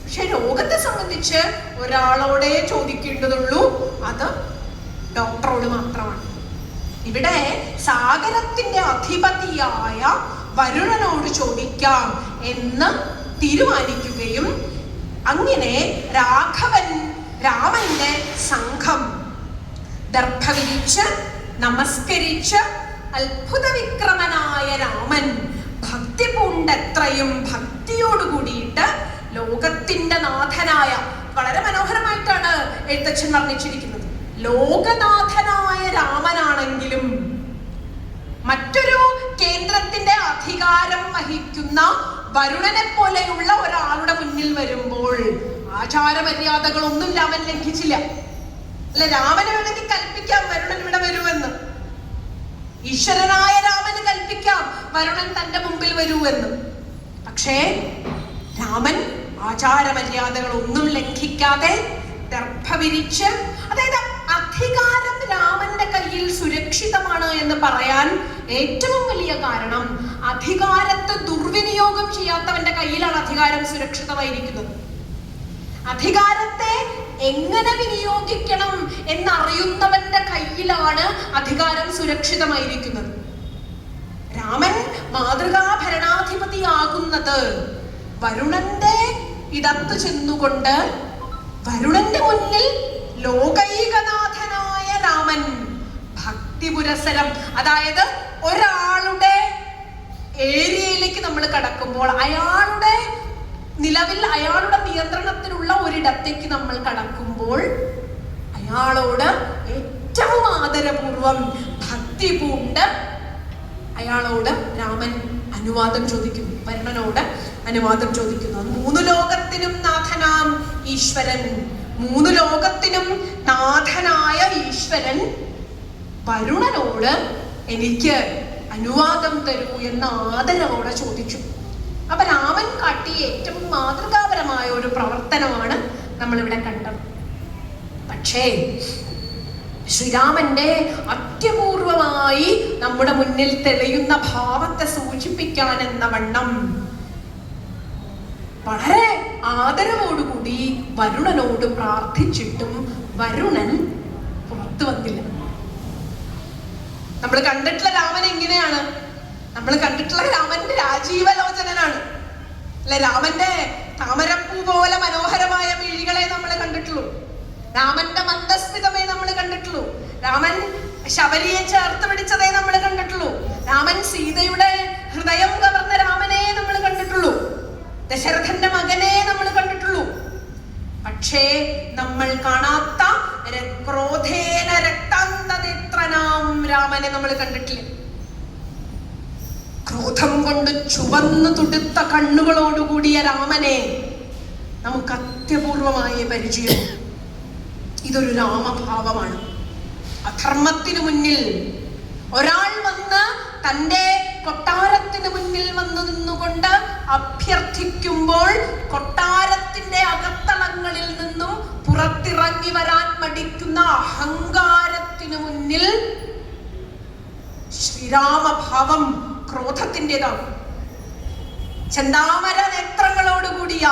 പക്ഷെ രോഗത്തെ സംബന്ധിച്ച് ഒരാളോടെ ചോദിക്കേണ്ടതുള്ളൂ, അത് ഡോക്ടറോട് മാത്രമാണ്. ഇവിടെ സാഗരത്തിന്റെ അധിപതിയായ വരുണനോട് ചോദിക്കാം എന്ന് തീരുമാനിക്കുകയും അങ്ങനെ രാമന്റെ സംഘം ദർഭ വിരിച്ച് നമസ്കരിച്ച് അത്ഭുത വിക്രമനായ രാമൻ ഭക്തി പൂണ്ടെത്രയും ഭക്തിയോട് കൂടിയിട്ട് ലോകത്തിന്റെ നാഥനായ, വളരെ മനോഹരമായിട്ടാണ് എഴുത്തച്ഛൻ വർണ്ണിച്ചിരിക്കുന്നത്, ലോകനാഥനായ രാമനാണെങ്കിലും മറ്റൊരു കേന്ദ്രത്തിന്റെ അധികാരം വഹിക്കുന്ന വരുണനെ പോലെയുള്ള ഒരാളുടെ മുന്നിൽ വരുമ്പോൾ ആചാരമര്യാദകളൊന്നും രാമൻ ലംഘിച്ചില്ല. അല്ല, രാമന് വേണമെങ്കിൽ കൽപ്പിക്കാം വരുണൻ ഇവിടെ വരുമെന്ന്, ഈശ്വരനായ രാമന് കൽപ്പിക്കാം വരുണൻ തന്റെ മുമ്പിൽ വരുമെന്ന്. പക്ഷേ രാമൻ ആചാരമര്യാദകളൊന്നും ലംഘിക്കാതെ ദർഭ വിരിച്ച്, അതായത് അധികാരം രാമന്റെ കയ്യിൽ സുരക്ഷിതമാണ് എന്ന് പറയാൻ ഏറ്റവും വലിയ കാരണം അധികാരത്തെ ദുർവിനിയോഗം ചെയ്യാത്തവന്റെ കയ്യിലാണ് അധികാരം സുരക്ഷിതമായിരിക്കുന്നത്. അധികാരത്തെ എങ്ങനെ വിനിയോഗിക്കണം എന്നറിയുന്നവന്റെ കയ്യിലാണ് അധികാരം സുരക്ഷിതമായിരിക്കുന്നത്. രാമൻ മാതൃകാ ഭരണാധിപതിയാകുന്നത് വരുണന്റെ ഇടത്ത് ചെന്നുകൊണ്ട്, വരുണന്റെ മുന്നിൽ ലോകൈകനാഥനായ രാമൻ ഭക്തി പുരസരം, അതായത് ഒരാളുടെ ഏരിയയിലേക്ക് നമ്മൾ കടക്കുമ്പോൾ, അയാളുടെ നിലവിൽ അയാളുടെ നിയന്ത്രണത്തിലുള്ള ഒരിടത്തേക്ക് നമ്മൾ കടക്കുമ്പോൾ അയാളോട് ഏറ്റവും ആദരപൂർവം ഭക്തി പൂണ്ട് അയാളോട് രാമൻ അനുവാദം ചോദിക്കുന്നു, വരുണനോട് അനുവാദം ചോദിക്കുന്നു. മൂന്ന് ലോകത്തിനും നാഥനാം ഈശ്വരൻ, മൂന്ന് ലോകത്തിനും നാഥനായ ഈശ്വരൻ വരുണനോട് എനിക്ക് അനുവാദം തരൂ എന്ന് ആദരവോടെ ചോദിച്ചു. അപ്പൊ രാമൻ കാട്ടിയ ഏറ്റവും മാതൃകാപരമായ ഒരു പ്രവർത്തനമാണ് നമ്മളിവിടെ കണ്ടത്. പക്ഷേ ശ്രീരാമന്റെ അത്യപൂർവമായി നമ്മുടെ മുന്നിൽ തെളിയുന്ന ഭാവത്തെ സൂചിപ്പിക്കാൻ എന്ന വണ്ണം വളരെ ആദരവോടുകൂടി വരുണനോട് പ്രാർത്ഥിച്ചിട്ടും വരുണൻ പുറത്തു വന്നില്ല. നമ്മൾ കണ്ടിട്ടുള്ള രാമൻ എങ്ങനെയാണ്? നമ്മൾ കണ്ടിട്ടുള്ള രാമന്റെ രാജീവലോചനാണ് അല്ലെ, രാമന്റെ താമരപ്പൂ പോലെ മനോഹരമായ മിഴികളെ നമ്മൾ കണ്ടിട്ടുള്ളൂ. രാമന്റെ മന്ദസ്മിതമേ നമ്മൾ കണ്ടിട്ടുള്ളൂ. രാമൻ ശബരിയെ ചേർത്ത് പിടിച്ചതേ നമ്മൾ കണ്ടിട്ടുള്ളൂ. രാമൻ സീതയുടെ ഹൃദയം കവർന്ന രാമനെ നമ്മൾ കണ്ടിട്ടുള്ളൂ. ദശരഥന്റെ മകനെ നമ്മൾ കണ്ടിട്ടുള്ളൂ. പക്ഷേ നമ്മൾ കാണാത്ത ക്രോധേന രക്താന്തനേത്രനാം രാമനെ നമ്മൾ കണ്ടിട്ടില്ല. ക്രോധം കൊണ്ട് ചുവന്നു തുടുത്ത കണ്ണുകളോടുകൂടിയ രാമനെ നമുക്ക് അത്യപൂർവമായ പരിചയം. ഇതൊരു രാമഭാവമാണ്. അധർമ്മത്തിനു മുന്നിൽ ഒരാൾ വന്ന് തൻ്റെ കൊട്ടാരത്തിന് മുന്നിൽ വന്നു നിന്നുകൊണ്ട് അഭ്യർത്ഥിക്കുമ്പോൾ കൊട്ടാരത്തിന്റെ അകത്തളങ്ങളിൽ നിന്നും പുറത്തിറങ്ങി വരാൻ മടിക്കുന്ന അഹങ്കാരത്തിനു മുന്നിൽ ശ്രീരാമഭാവം ക്രോധത്തിൻ്റെതാണ്. ചെന്താമര നേത്രങ്ങളോടുകൂടിയ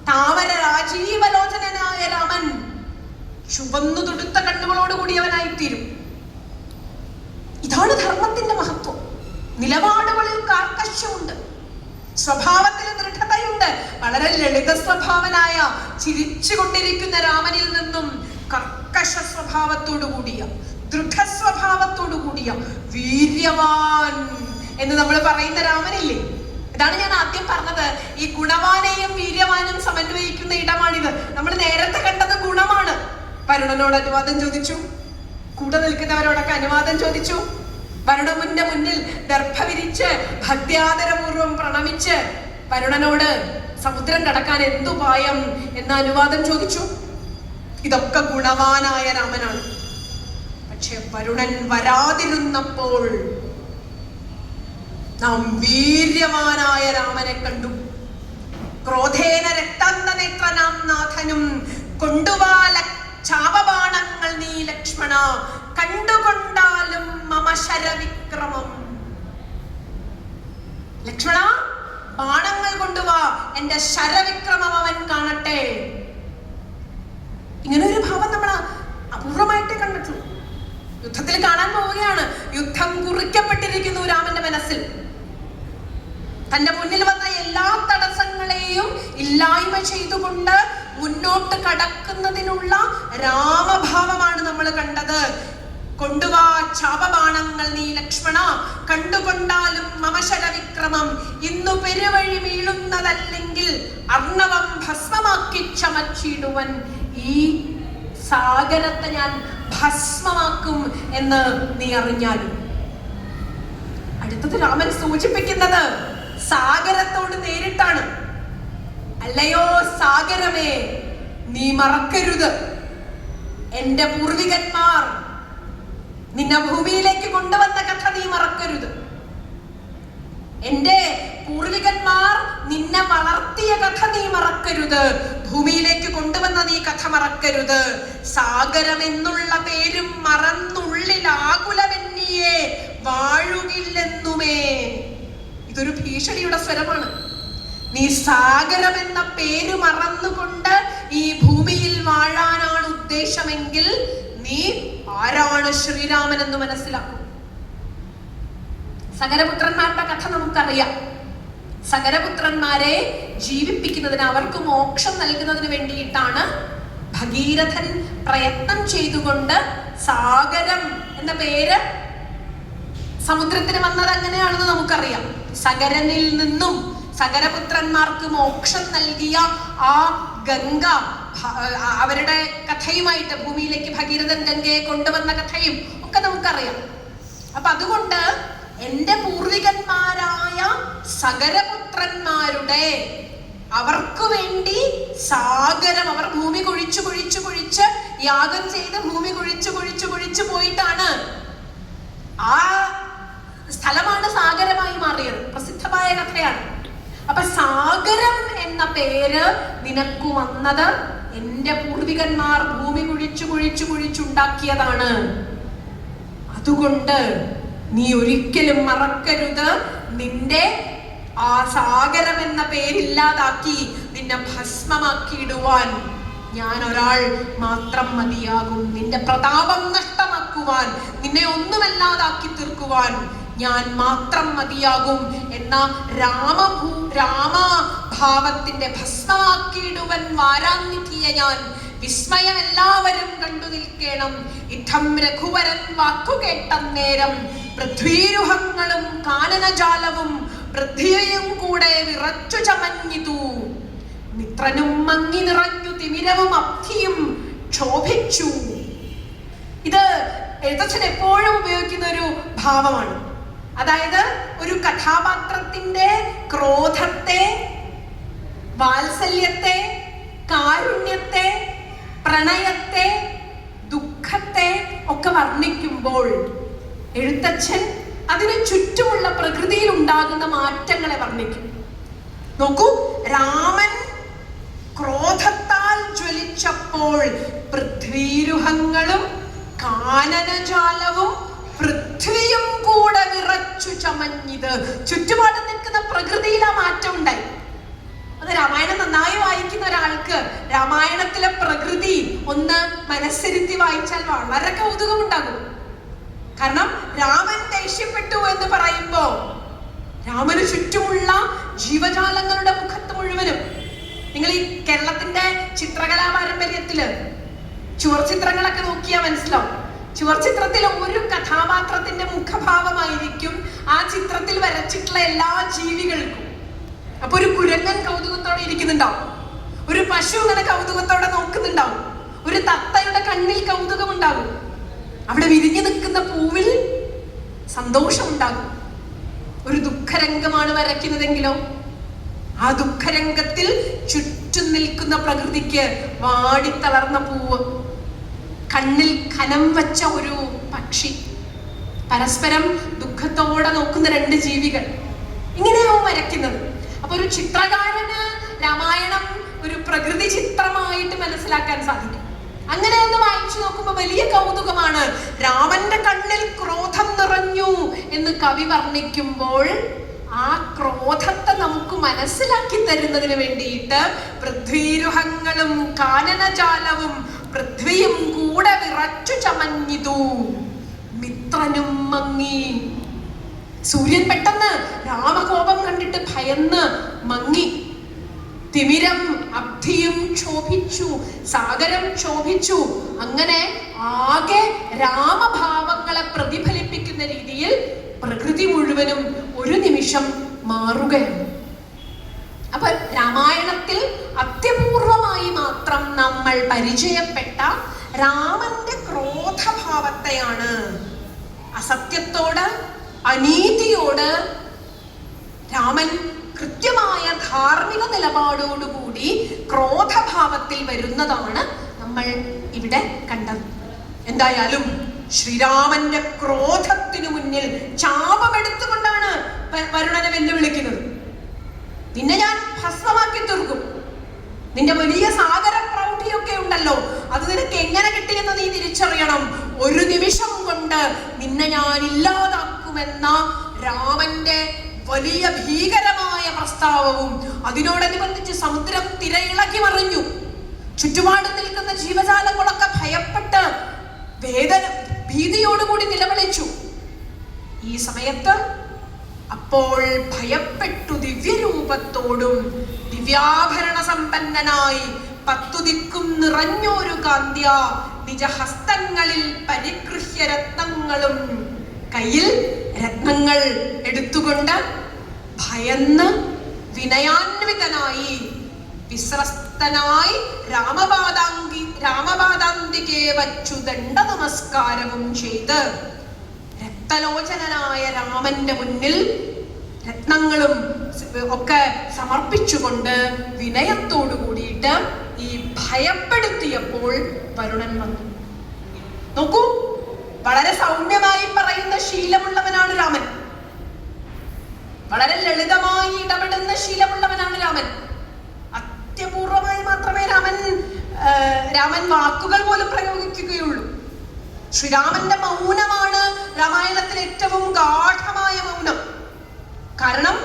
താമര രാജീവലോചനായ രാമൻ ചുവന്നു തുടുത്ത കണ്ണുകളോടുകൂടിയവനായിത്തീരും. ഇതാണ് ധർമ്മത്തിന്റെ മഹത്വം. നിലപാടുകളിൽ കാർക്കശ്യമുണ്ട്, സ്വഭാവത്തിൽ ദൃഢതയുണ്ട്. വളരെ ലളിത സ്വഭാവനായ ചിരിച്ചുകൊണ്ടിരിക്കുന്ന രാമനിൽ നിന്നും കർക്കശ സ്വഭാവത്തോടുകൂടിയ ദൃഢസ്വഭാവത്തോടുകൂടിയ വീര്യവാൻ എന്ന് നമ്മൾ പറയുന്ന രാമനില്ലേ, ഇതാണ് ഞാൻ ആദ്യം പറഞ്ഞത്. ഈ ഗുണവാനെയും വീര്യവാനും സമന്വയിക്കുന്ന ഇടമാണിത്. നമ്മൾ നേരത്തെ കണ്ടത് ഗുണമാണ്. വരുണനോട് അനുവാദം ചോദിച്ചു, കൂടെ നിൽക്കുന്നവരോടൊക്കെ അനുവാദം ചോദിച്ചു. വരുണന്റെ മുന്നിൽ ദർഭ വിരിച്ച് ഭക്ത്യാദരപൂർവം പ്രണമിച്ച് വരുണനോട് സമുദ്രം കടക്കാൻ എന്തുപായം എന്ന അനുവാദം ചോദിച്ചു. ഇതൊക്കെ ഗുണവാനായ രാമനാണ്. പക്ഷെ വരുണൻ വരാതിരുന്നപ്പോൾ നാം വീര്യവാനായ രാമനെ കണ്ടു. ക്രോധേന രക്താന്തനേത്രനാം നാഥനും കൊണ്ടുവാല ചാപബാണങ്ങൾ നീ ലക്ഷ്മണ കണ്ടുകൊണ്ടാലും മമ ശരവിക്രമം. ലക്ഷ്മണ, ബാണങ്ങൾ കൊണ്ടുവാ, എന്റെ ശരവിക്രമം അവൻ കാണട്ടെ. ഇങ്ങനെ ഒരു ഭാവം നമ്മൾ അപൂർവമായിട്ടേ കണ്ടിട്ടുള്ളൂ. യുദ്ധത്തിൽ കാണാൻ പോവുകയാണ്. യുദ്ധം കുറിക്കപ്പെട്ടിരിക്കുന്നു രാമന്റെ മനസ്സിൽ. തന്റെ മുന്നിൽ വന്ന എല്ലാ തടസ്സങ്ങളെയും ഇല്ലായ്മ ചെയ്തുകൊണ്ട് മുന്നോട്ട് കടക്കുന്നതിനുള്ള രാമഭാവമാണ് നമ്മൾ കണ്ടത്. കൊണ്ടുവാ ചാപബാണങ്ങൾ നീ ലക്ഷ്മണ കണ്ടുകൊണ്ടാലും മമശരവിക്രമം. ഇന്നു പെരുവഴി വീഴുന്നതല്ലെങ്കിൽ അർണവം ഭസ്മമാക്കി ചമച്ചിടുവൻ. ഈ സാഗരത്തെ ഞാൻ ഭസ്മമാക്കും എന്ന് നീ അറിഞ്ഞാലും. അടുത്തത് രാമൻ സൂചിപ്പിക്കുന്നത് സാഗരത്തോട് നേരിട്ടാണ്. അല്ലയോ സാഗരമേ, നീ മറക്കരുത്, എന്റെ പൂർവികന്മാർ നിന്നെ ഭൂമിയിലേക്ക് കൊണ്ടുവന്ന കഥ നീ മറക്കരുത്. എന്റെ പൂർവികന്മാർ നിന്നെ വളർത്തിയ കഥ നീ മറക്കരുത്. ഭൂമിയിലേക്ക് കൊണ്ടുവന്ന നീ കഥ മറക്കരുത്. സാഗരം എന്നുള്ള പേരും മറന്നുള്ളിൽ ആകുലമെന്നിയെ വാഴുകില്ലെന്നുമേ. ഇതൊരു ഭീഷണിയുടെ സ്വരമാണ്. നീ സാഗരം എന്ന പേര് മറന്നുകൊണ്ട് ഈ ഭൂമിയിൽ വാഴാനാണ് ഉദ്ദേശമെങ്കിൽ നീ ആരാണ് ശ്രീരാമൻ എന്ന് മനസ്സിലാക്കും. സഗരപുത്രന്മാരുടെ കഥ നമുക്കറിയാം. സഗരപുത്രന്മാരെ ജീവിപ്പിക്കുന്നതിന്, അവർക്ക് മോക്ഷം നൽകുന്നതിന് വേണ്ടിയിട്ടാണ് ഭഗീരഥൻ പ്രയത്നം ചെയ്തുകൊണ്ട് സാഗരം എന്ന പേര് സമുദ്രത്തിന് വന്നത് എങ്ങനെയാണെന്ന് നമുക്കറിയാം. സഗരനിൽ നിന്നും സഗരപുത്രന്മാർക്ക് മോക്ഷം നൽകിയ ആ ഗംഗ, അവരുടെ കഥയുമായിട്ട് ഭൂമിയിലേക്ക് ഭഗീരഥൻ ഗംഗയെ കൊണ്ടുവന്ന കഥയും ഒക്കെ നമുക്കറിയാം. അപ്പൊ അതുകൊണ്ട് എന്റെ പൂർവികന്മാരായ സഗരപുത്രന്മാരുടെ അവർക്ക് വേണ്ടി സാഗരം, അവർ ഭൂമി കുഴിച്ചു കുഴിച്ചു കുഴിച്ച് യാഗം ചെയ്ത് ഭൂമി കുഴിച്ചു കുഴിച്ചു കുഴിച്ചു പോയിട്ടാണ് ആ സ്ഥലമാണ് സാഗരമായി മാറിയത്. പ്രസിദ്ധമായ കഥയാണ്. അപ്പൊ സാഗരം എന്ന പേര് നിനക്ക് വന്നത് എന്റെ പൂർവികന്മാർ ഭൂമി കുഴിച്ചു കുഴിച്ചു കുഴിച്ചുണ്ടാക്കിയതാണ്. അതുകൊണ്ട് നീ ഒരിക്കലും മറക്കരുത്, നിന്റെ ആ സാഗരം എന്ന പേരില്ലാതാക്കി നിന്നെ ഭസ്മമാക്കിയിടുവാൻ ഞാൻ ഒരാൾ മാത്രം മതിയാകും. നിന്റെ പ്രതാപം നഷ്ടമാക്കുവാൻ, നിന്നെ ഒന്നുമല്ലാതാക്കി തീർക്കുവാൻ ഞാൻ മാത്രം മതിയാകും എന്ന രാമ അഭാവത്തിന്റെ ഭസ്മമാക്കിയിടുവൻ വാരാനിധിയെ ഞാൻ, വിസ്മയം എല്ലാവരും കണ്ടു നിൽക്കണം. ഇത്തം രഘുവരൻ വാക്കുകേട്ട നേരം പൃഥ്വീരുഹങ്ങളും കാനനജാലവും പൃഥ്വിയും കൂടെ വിറച്ചു ചമഞ്ഞിതു. മിത്രനും മങ്ങി നിറഞ്ഞു തിമിരവും അബ്ധിയും ക്ഷോഭിച്ചു. ഇത് എഴുത്തച്ഛൻ എപ്പോഴും ഉപയോഗിക്കുന്ന ഒരു ഭാവമാണ്. അതായത് ഒരു കഥാപാത്രത്തിന്റെ ക്രോധത്തെ, വാത്സല്യത്തെ, കാരുണ്യത്തെ, പ്രണയത്തെ, ദുഃഖത്തെ ഒക്കെ വർണ്ണിക്കുമ്പോൾ എഴുത്തച്ഛൻ അതിന് ചുറ്റുമുള്ള പ്രകൃതിയിൽ ഉണ്ടാകുന്ന മാറ്റങ്ങളെ വർണ്ണിക്കും. നോക്കൂ, രാമൻ ക്രോധത്താൽ ജ്വലിച്ചപ്പോൾ പൃഥ്വീരുഹങ്ങളും കാനനജാലവും പൃഥ്വിയും കൂടെ വിറച്ചു ചമഞ്ഞിത്. ചുറ്റുപാട് നിൽക്കുന്ന പ്രകൃതിയിൽ ആ മാറ്റം ഉണ്ടായി. അത് രാമായണം നന്നായി വായിക്കുന്ന ഒരാൾക്ക് രാമായണത്തിലെ പ്രകൃതി ഒന്ന് മനസ്സിരുത്തി വായിച്ചാൽ വളരെ കൗതുകമുണ്ടാകും. കാരണം രാമൻ ദേഷ്യപ്പെട്ടു എന്ന് പറയുമ്പോ രാമന് ചുറ്റുമുള്ള ജീവജാലങ്ങളുടെ മുഖത്ത് മുഴുവനും, നിങ്ങൾ ഈ കേരളത്തിന്റെ ചിത്രകലാ പാരമ്പര്യത്തില് ചുവർ ചിത്രങ്ങളൊക്കെ നോക്കിയാൽ മനസ്സിലാവും. ചുവർ ചിത്രത്തിൽ ഒരു കഥാപാത്രത്തിന്റെ മുഖഭാവമായിരിക്കും ആ ചിത്രത്തിൽ വരച്ചിട്ടുള്ള എല്ലാ ജീവികൾക്കും. അപ്പൊ ഒരു കുരങ്ങൻ കൗതുകത്തോടെ ഇരിക്കുന്നുണ്ടാവും, ഒരു പശു ഇങ്ങനെ കൗതുകത്തോടെ നോക്കുന്നുണ്ടാവും, ഒരു തത്തയുടെ കണ്ണിൽ കൗതുകമുണ്ടാകും, അവിടെ വിരിഞ്ഞു നിൽക്കുന്ന പൂവിൽ സന്തോഷമുണ്ടാകും. ഒരു ദുഃഖരംഗമാണ് വരയ്ക്കുന്നതെങ്കിലോ ആ ദുഃഖരംഗത്തിൽ ചുറ്റും നിൽക്കുന്ന പ്രകൃതിക്ക് വാടിത്തളർന്ന പൂവ്, കണ്ണിൽ കനം വച്ച ഒരു പക്ഷി, പരസ്പരം ദുഃഖത്തോടെ നോക്കുന്ന രണ്ട് ജീവികൾ, ഇങ്ങനെയാവും വരയ്ക്കുന്നത്. അപ്പൊ ഒരു ചിത്രകാരന് രാമായണം ഒരു പ്രകൃതി ചിത്രമായിട്ട് മനസ്സിലാക്കാൻ സാധിക്കും. അങ്ങനെ ഒന്ന് വായിച്ചു നോക്കുമ്പോൾ വലിയ കൗതുകമാണ്. രാമന്റെ കണ്ണിൽ ക്രോധം നിറഞ്ഞു എന്ന് കവി വർണ്ണിക്കുമ്പോൾ ആ ക്രോധത്തെ നമുക്ക് മനസ്സിലാക്കി തരുന്നതിന് വേണ്ടിയിട്ട് പൃഥ്വീരുഹങ്ങളും കാനനജാലവും പൃഥ്വിയും കൂടെ വിറച്ചു ചമഞ്ഞിതു. മിത്രനും മങ്ങി. സൂര്യൻ പെട്ടെന്ന് രാമകോപം കണ്ടിട്ട് ഭയന്ന് മങ്ങി. തിമിരം അബ്ധിയും ക്ഷോഭിച്ചു, സാഗരം ക്ഷോഭിച്ചു. അങ്ങനെ ആകെ രാമഭാവങ്ങളെ പ്രതിഫലിപ്പിക്കുന്ന രീതിയിൽ പ്രകൃതി മുഴുവനും ഒരു നിമിഷം മാറുകയാണ്. അപ്പൊ രാമായണത്തിൽ അത്യപൂർവമായി മാത്രം നമ്മൾ പരിചയപ്പെട്ട രാമന്റെ ക്രോധഭാവത്തെയാണ്. അസത്യത്തോട്, അനീതിയോട് രാമൻ കൃത്യമായ ധാർമ്മിക നിലപാടോടുകൂടി ക്രോധഭാവത്തിൽ വരുന്നതാണ് നമ്മൾ ഇവിടെ കണ്ടത്. എന്തായാലും ശ്രീരാമന്റെ ക്രോധത്തിനു മുന്നിൽ ചാപമെടുത്തുകൊണ്ടാണ് വരുണനെ വെല്ലുവിളിക്കുന്നത്. നിന്നെ ഞാൻ ഭസ്മമാക്കി തീർക്കും, നിന്റെ വലിയ സാഗര പ്രൗഢിയൊക്കെ ഉണ്ടല്ലോ, അത് നിനക്ക് എങ്ങനെ കിട്ടിയെന്ന് നീ തിരിച്ചറിയണം. ഒരു നിമിഷം കൊണ്ട് നിന്നെ ഞാൻ ഇല്ലാതാക്കുമെന്ന രാമന്റെ വലിയ ഭീകരമായ പ്രസ്താവവും അതിനോടനുബന്ധിച്ച് സമുദ്രം തിരയിളക്കി മറിഞ്ഞു. ചുറ്റുപാട് നിൽക്കുന്ന ജീവജാലങ്ങളൊക്കെ ഭയപ്പെട്ട് ഭീതിയോടുകൂടി നിലവിളിച്ചു. ഈ സമയത്ത് അപ്പോൾ ഭയപ്പെട്ടു ദിവ്യരൂപത്തോടും ദിവ്യാഭരണ സമ്പന്നനായി 10 ദിക്കും നിറഞ്ഞൊരു കാന്ത്യ നിജഹസ്തങ്ങളിൽ പരിഗൃഹ്യ രത്നങ്ങളും, കയ്യിൽ രത്നങ്ങൾ എടുത്തുകൊണ്ട് ഭയന്ന് വിനയാന്വിതനായി വിശ്രസ്തനായി രാമപാദാന്തികെ വച്ചു ദണ്ഡ നമസ്കാരവും ചെയ്ത് രക്തലോചനായ രാമന്റെ മുന്നിൽ രത്നങ്ങളും ഒക്കെ സമർപ്പിച്ചുകൊണ്ട് വിനയത്തോടു കൂടിയിട്ട് ഈ ഭയപ്പെടുത്തിയപ്പോൾ വരുണൻ വന്നു. നോക്കൂ, വളരെ സൗമ്യമായി പറയുന്ന ശീലമുള്ളവനാണ് രാമൻ. വളരെ ലളിതമായി ഇടപെടുന്ന ശീലമുള്ളവനാണ് രാമൻ. അത്യപൂർവമായി മാത്രമേ രാമൻ വാക്കുകൾ പോലും പ്രയോഗിക്കുകയുള്ളൂ. ശ്രീരാമന്റെ മൗനമാണ് രാമായണത്തിലെ ഏറ്റവും ഗാഠമായ മൗനം. കാരണം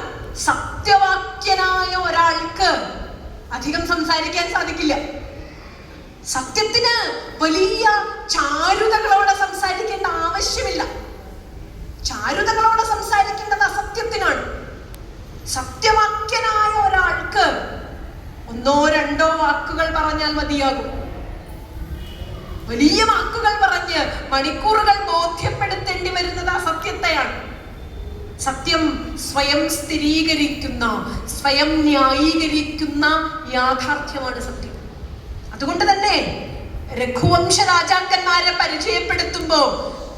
സത്യവാക്യനായ ഒരാൾക്ക് അധികം സംസാരിക്കാൻ സാധിക്കില്ല. സത്യത്തിന് വലിയ ചാരുതകളോടെ സംസാരിക്കേണ്ട ആവശ്യമില്ല. ചാരുതകളോടെ സംസാരിക്കേണ്ടത് അസത്യത്തിനാണ്. സത്യവാക്യനായ ഒരാൾക്ക് ഒരാൾക്ക് ഒന്നോ രണ്ടോ വാക്കുകൾ പറഞ്ഞാൽ മതിയാകും. വലിയ വാക്കുകൾ പറഞ്ഞ് മണിക്കൂറുകൾ ബോധ്യപ്പെടുത്തേണ്ടി വരുന്നത് ആ സത്യത്തെയാണ്. സത്യം സ്വയം സ്ഥിരീകരിക്കുന്ന, സ്വയം ന്യായീകരിക്കുന്ന യാഥാർത്ഥ്യമാണ് സത്യം. അതുകൊണ്ട് തന്നെ രഘുവംശ രാജാക്കന്മാരെ പരിചയപ്പെടുത്തുമ്പോ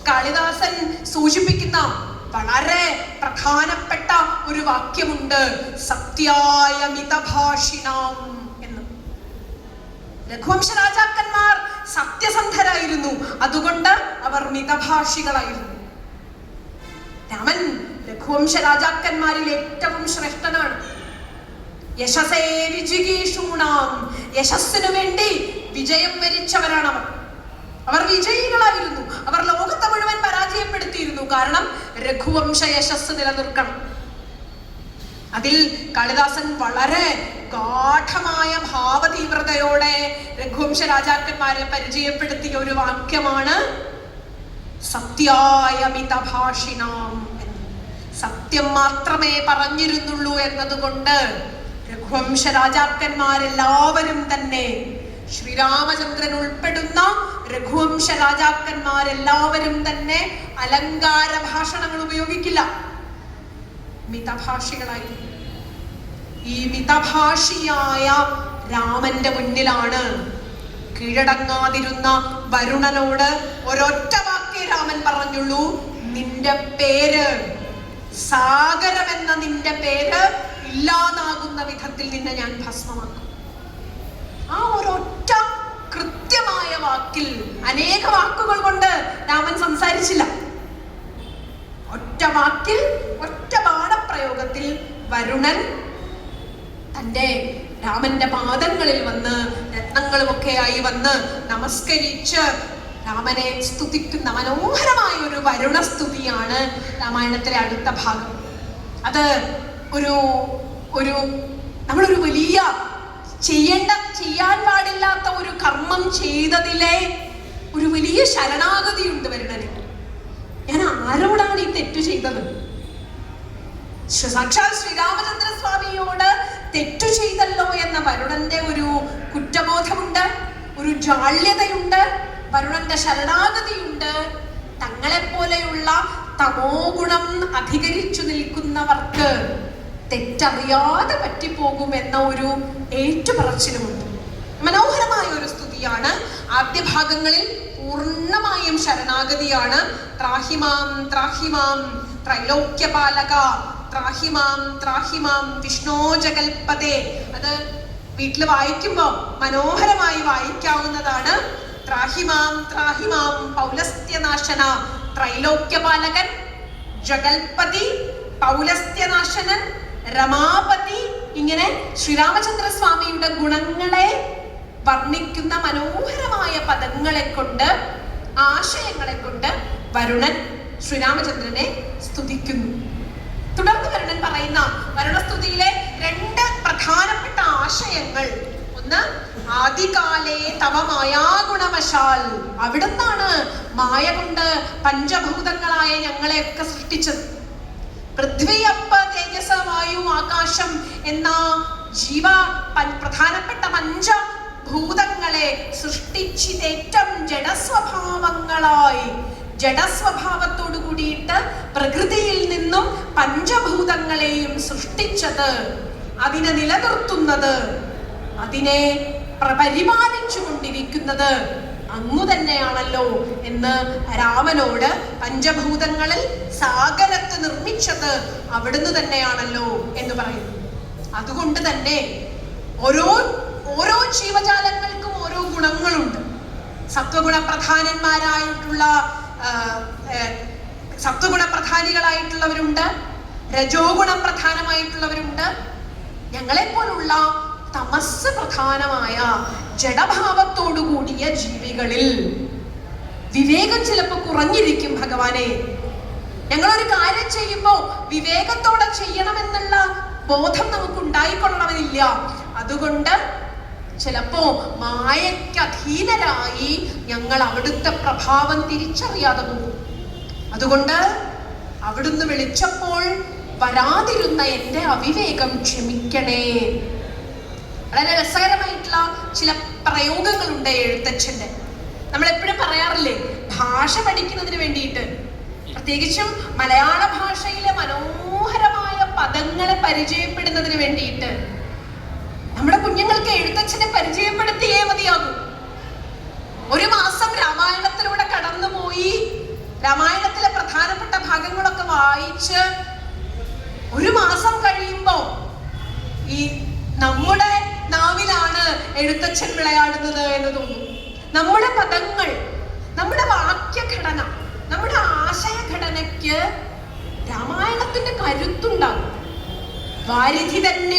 കാളിദാസൻ സൂചിപ്പിക്കുന്ന വളരെ പ്രധാനപ്പെട്ട ഒരു വാക്യമുണ്ട്, സത്യായ മിതഭാഷിണാം എന്ന്. രഘുവംശ രാജാക്കന്മാർ സത്യസന്ധരായിരുന്നു, അതുകൊണ്ട് അവർ മിതഭാഷികളായിരുന്നു. രാമൻ രഘുവംശ രാജാക്കന്മാരിൽ ഏറ്റവും ശ്രേഷ്ഠനാണ്. യശസേ വിജിഗീഷൂണാം, യശസ്സിനു വേണ്ടി വിജയം വരിച്ചവരാണ് അവർ. അവർ വിജയികളായിരുന്നു. അവർ ലോകത്തെ മുഴുവൻ പരാജയപ്പെടുത്തിയിരുന്നു. കാരണം രഘുവംശ യശസ് നിലനിർത്തണം. അതിൽ കാളിദാസൻ വളരെ ഗാഠമായ ഭാവതീവ്രതയോടെ രഘുവംശ രാജാക്കന്മാരെ പരിചയപ്പെടുത്തിയ ഒരു വാക്യമാണ് സത്യായ മിതഭാഷിണാം എന്ന്. സത്യം മാത്രമേ പറഞ്ഞിരുന്നുള്ളൂ എന്നതുകൊണ്ട് രഘുവംശ രാജാക്കന്മാരെല്ലാവരും തന്നെ, ശ്രീരാമചന്ദ്രൻ ഉൾപ്പെടുന്ന രഘുവംശ രാജാക്കന്മാരെല്ലാവരും തന്നെ അലങ്കാര ഭാഷണങ്ങൾ ഉപയോഗിക്കില്ല, മിതഭാഷികളായിരുന്നു. ഈ മിതഭാഷിയായ രാമന്റെ മുന്നിലാണ് കീഴടങ്ങാതിരുന്ന വരുണനോട് ഒരൊറ്റ വാക്കേ രാമൻ പറഞ്ഞുള്ളൂ, നിന്റെ പേര്, സാഗരം എന്ന നിന്റെ പേര് ഇല്ലാതാകുന്ന വിധത്തിൽ നിന്നെ ഞാൻ ഭസ്മമാക്കും. ആ ഒരൊറ്റ കൃത്യമായ വാക്കിൽ, അനേക വാക്കുകൾ കൊണ്ട് രാമൻ സംസാരിച്ചില്ല, ഒറ്റ വാക്കിൽ, ഒറ്റ ബാണപ്രയോഗത്തിൽ വരുണൻ തന്റെ രാമന്റെ പാദങ്ങളിൽ വന്ന് രത്നങ്ങളുമൊക്കെയായി വന്ന് നമസ്കരിച്ച് രാമനെ സ്തുതിക്കുന്ന മനോഹരമായ ഒരു വരുണ സ്തുതിയാണ് രാമായണത്തിലെ അടുത്ത ഭാഗം. അത് നമ്മളൊരു വലിയ ചെയ്യാൻ പാടില്ലാത്ത ഒരു കർമ്മം ചെയ്തതിലെ ഒരു വലിയ ശരണാഗതിയുണ്ട് വരുണന്. ഞാൻ ആരോടാണ് ഈ തെറ്റു ചെയ്തത്? സാക്ഷാൽ ശ്രീരാമചന്ദ്ര സ്വാമിയോട് തെറ്റു ചെയ്തല്ലോ എന്ന വരുണന്റെ ഒരു കുറ്റബോധമുണ്ട്, ഒരു ജാള്യതയുണ്ട്, വരുണന്റെ ശരണാഗതിയുണ്ട്. തങ്ങളെപ്പോലെയുള്ള തമോ ഗുണം അധികരിച്ചു നിൽക്കുന്നവർക്ക് തെറ്ററിയാതെ പറ്റിപ്പോകുമെന്ന ഒരു ഏറ്റുപറച്ചിലുമുണ്ട്. മനോഹരമായ ഒരു സ്തുതിയാണ്. ആദ്യ ഭാഗങ്ങളിൽ പൂർണ്ണമായും ശരണാഗതിയാണ്. ത്രാഹിമാം ത്രാഹിമാം ത്രൈലോക്യപാലക, ത്രാഹിമാം ത്രാഹിമാം വിഷ്ണോ ജഗൽപദേ. അത് വീട്ടിൽ വായിക്കുമ്പോൾ മനോഹരമായി വായിക്കാവുന്നതാണ്. ത്രാഹിമാം ത്രാഹിമാം പൗലസ്ത്യനാശന, ത്രൈലോക്യപാലകൻ, ജഗൽപതി, പൗലസ്ത്യനാശനൻ, രമാപതി. ഇങ്ങനെ ശ്രീരാമചന്ദ്ര സ്വാമിയുടെ ഗുണങ്ങളെ വർണ്ണിക്കുന്ന മനോഹരമായ പദങ്ങളെ കൊണ്ട്, ആശയങ്ങളെ കൊണ്ട് വരുണൻ ശ്രീരാമചന്ദ്രനെ സ്തുതിക്കുന്നു. തുടർന്ന് വരുണൻ പറയുന്ന വരുണസ്തുതിയിലെ രണ്ട് പ്രധാനപ്പെട്ട ആശയങ്ങൾ, ഒന്ന് ആദികാലേ തവ മായാഗുണവശാൽ, അവിടുന്നാണ് മായ കൊണ്ട് പഞ്ചഭൂതങ്ങളായ ഞങ്ങളെയൊക്കെ സൃഷ്ടിച്ചത്. പൃഥ്വി, അപ്പ, തേജസ്, വായു, ആകാശം എന്ന പ്രധാനപ്പെട്ട പഞ്ചഭൂതങ്ങളെ സൃഷ്ടിച്ചിതേറ്റം ജഡസ്വഭാവങ്ങളായി, ജഡസ്വഭാവത്തോടു കൂടിയിട്ട് പ്രകൃതിയിൽ നിന്നും പഞ്ചഭൂതങ്ങളെയും സൃഷ്ടിച്ചത്, അതിനെ നിലനിർത്തുന്നത്, അതിനെ പരിപാലിച്ചു കൊണ്ടിരിക്കുന്നത് അങ്ങു തന്നെയാണല്ലോ എന്ന് രാമനോട്, പഞ്ചഭൂതങ്ങളിൽ സാഗരത്ത് നിർമ്മിച്ചത് അവിടുന്ന് തന്നെയാണല്ലോ എന്ന് പറയുന്നു. അതുകൊണ്ട് തന്നെ ഓരോ ജീവജാലങ്ങൾക്കും ഓരോ ഗുണങ്ങളുണ്ട്. സത്വഗുണപ്രധാനികളായിട്ടുള്ളവരുണ്ട്, രജോ ഗുണം പ്രധാനമായിട്ടുള്ളവരുണ്ട്. ഞങ്ങളെപ്പോലുള്ള തമസ് പ്രധാനമായ ജഡഭാവത്തോടു കൂടിയ ജീവികളിൽ വിവേകം ചിലപ്പോൾ കുറഞ്ഞിരിക്കും. ഭഗവാനെ, ഞങ്ങളൊരു കാര്യം ചെയ്യുമ്പോൾ വിവേകത്തോടെ ചെയ്യണമെന്നുള്ള ബോധം നമുക്ക് ഉണ്ടായിക്കൊള്ളണമെന്നില്ല. അതുകൊണ്ട് ചിലപ്പോ മായയ്ക്ക് അധീനരായി ഞങ്ങൾ അവിടുത്തെ പ്രഭാവം തിരിച്ചറിയാതെ പോകും. അതുകൊണ്ട് അവിടുന്ന് വിളിച്ചപ്പോൾ വരാതിരുന്ന എൻ്റെ അവിവേകം ക്ഷമിക്കണേ വളരെ രസകരമായിട്ടുള്ള ചില പ്രയോഗങ്ങളുണ്ട് എഴുത്തച്ഛന്റെ. നമ്മൾ എപ്പോഴും പറയാറില്ലേ, ഭാഷ പഠിക്കുന്നതിന് വേണ്ടിയിട്ട്, പ്രത്യേകിച്ചും മലയാള ഭാഷയിലെ മനോഹരമായ പദങ്ങളെ പരിചയപ്പെടുന്നതിന് വേണ്ടിയിട്ട് നമ്മുടെ കുഞ്ഞുങ്ങൾക്ക് എഴുത്തച്ഛനെ പരിചയപ്പെടുത്തിയേ മതിയാകും. ഒരു മാസം രാമായണത്തിലൂടെ കടന്നുപോയി രാമായണത്തിലെ പ്രധാനപ്പെട്ട ഭാഗങ്ങളൊക്കെ വായിച്ച് ഒരു മാസം കഴിയുമ്പോ ഈ നമ്മുടെ നാവിലാണ് എഴുത്തച്ഛൻ വിളയാടുന്നത് എന്ന് തോന്നും. നമ്മുടെ പദങ്ങൾ, നമ്മുടെ വാക്യഘടന, നമ്മുടെ ആശയഘടനയ്ക്ക് രാമായണത്തിന്റെ കരുത്തുണ്ടാകും. വാരിധി തന്നെ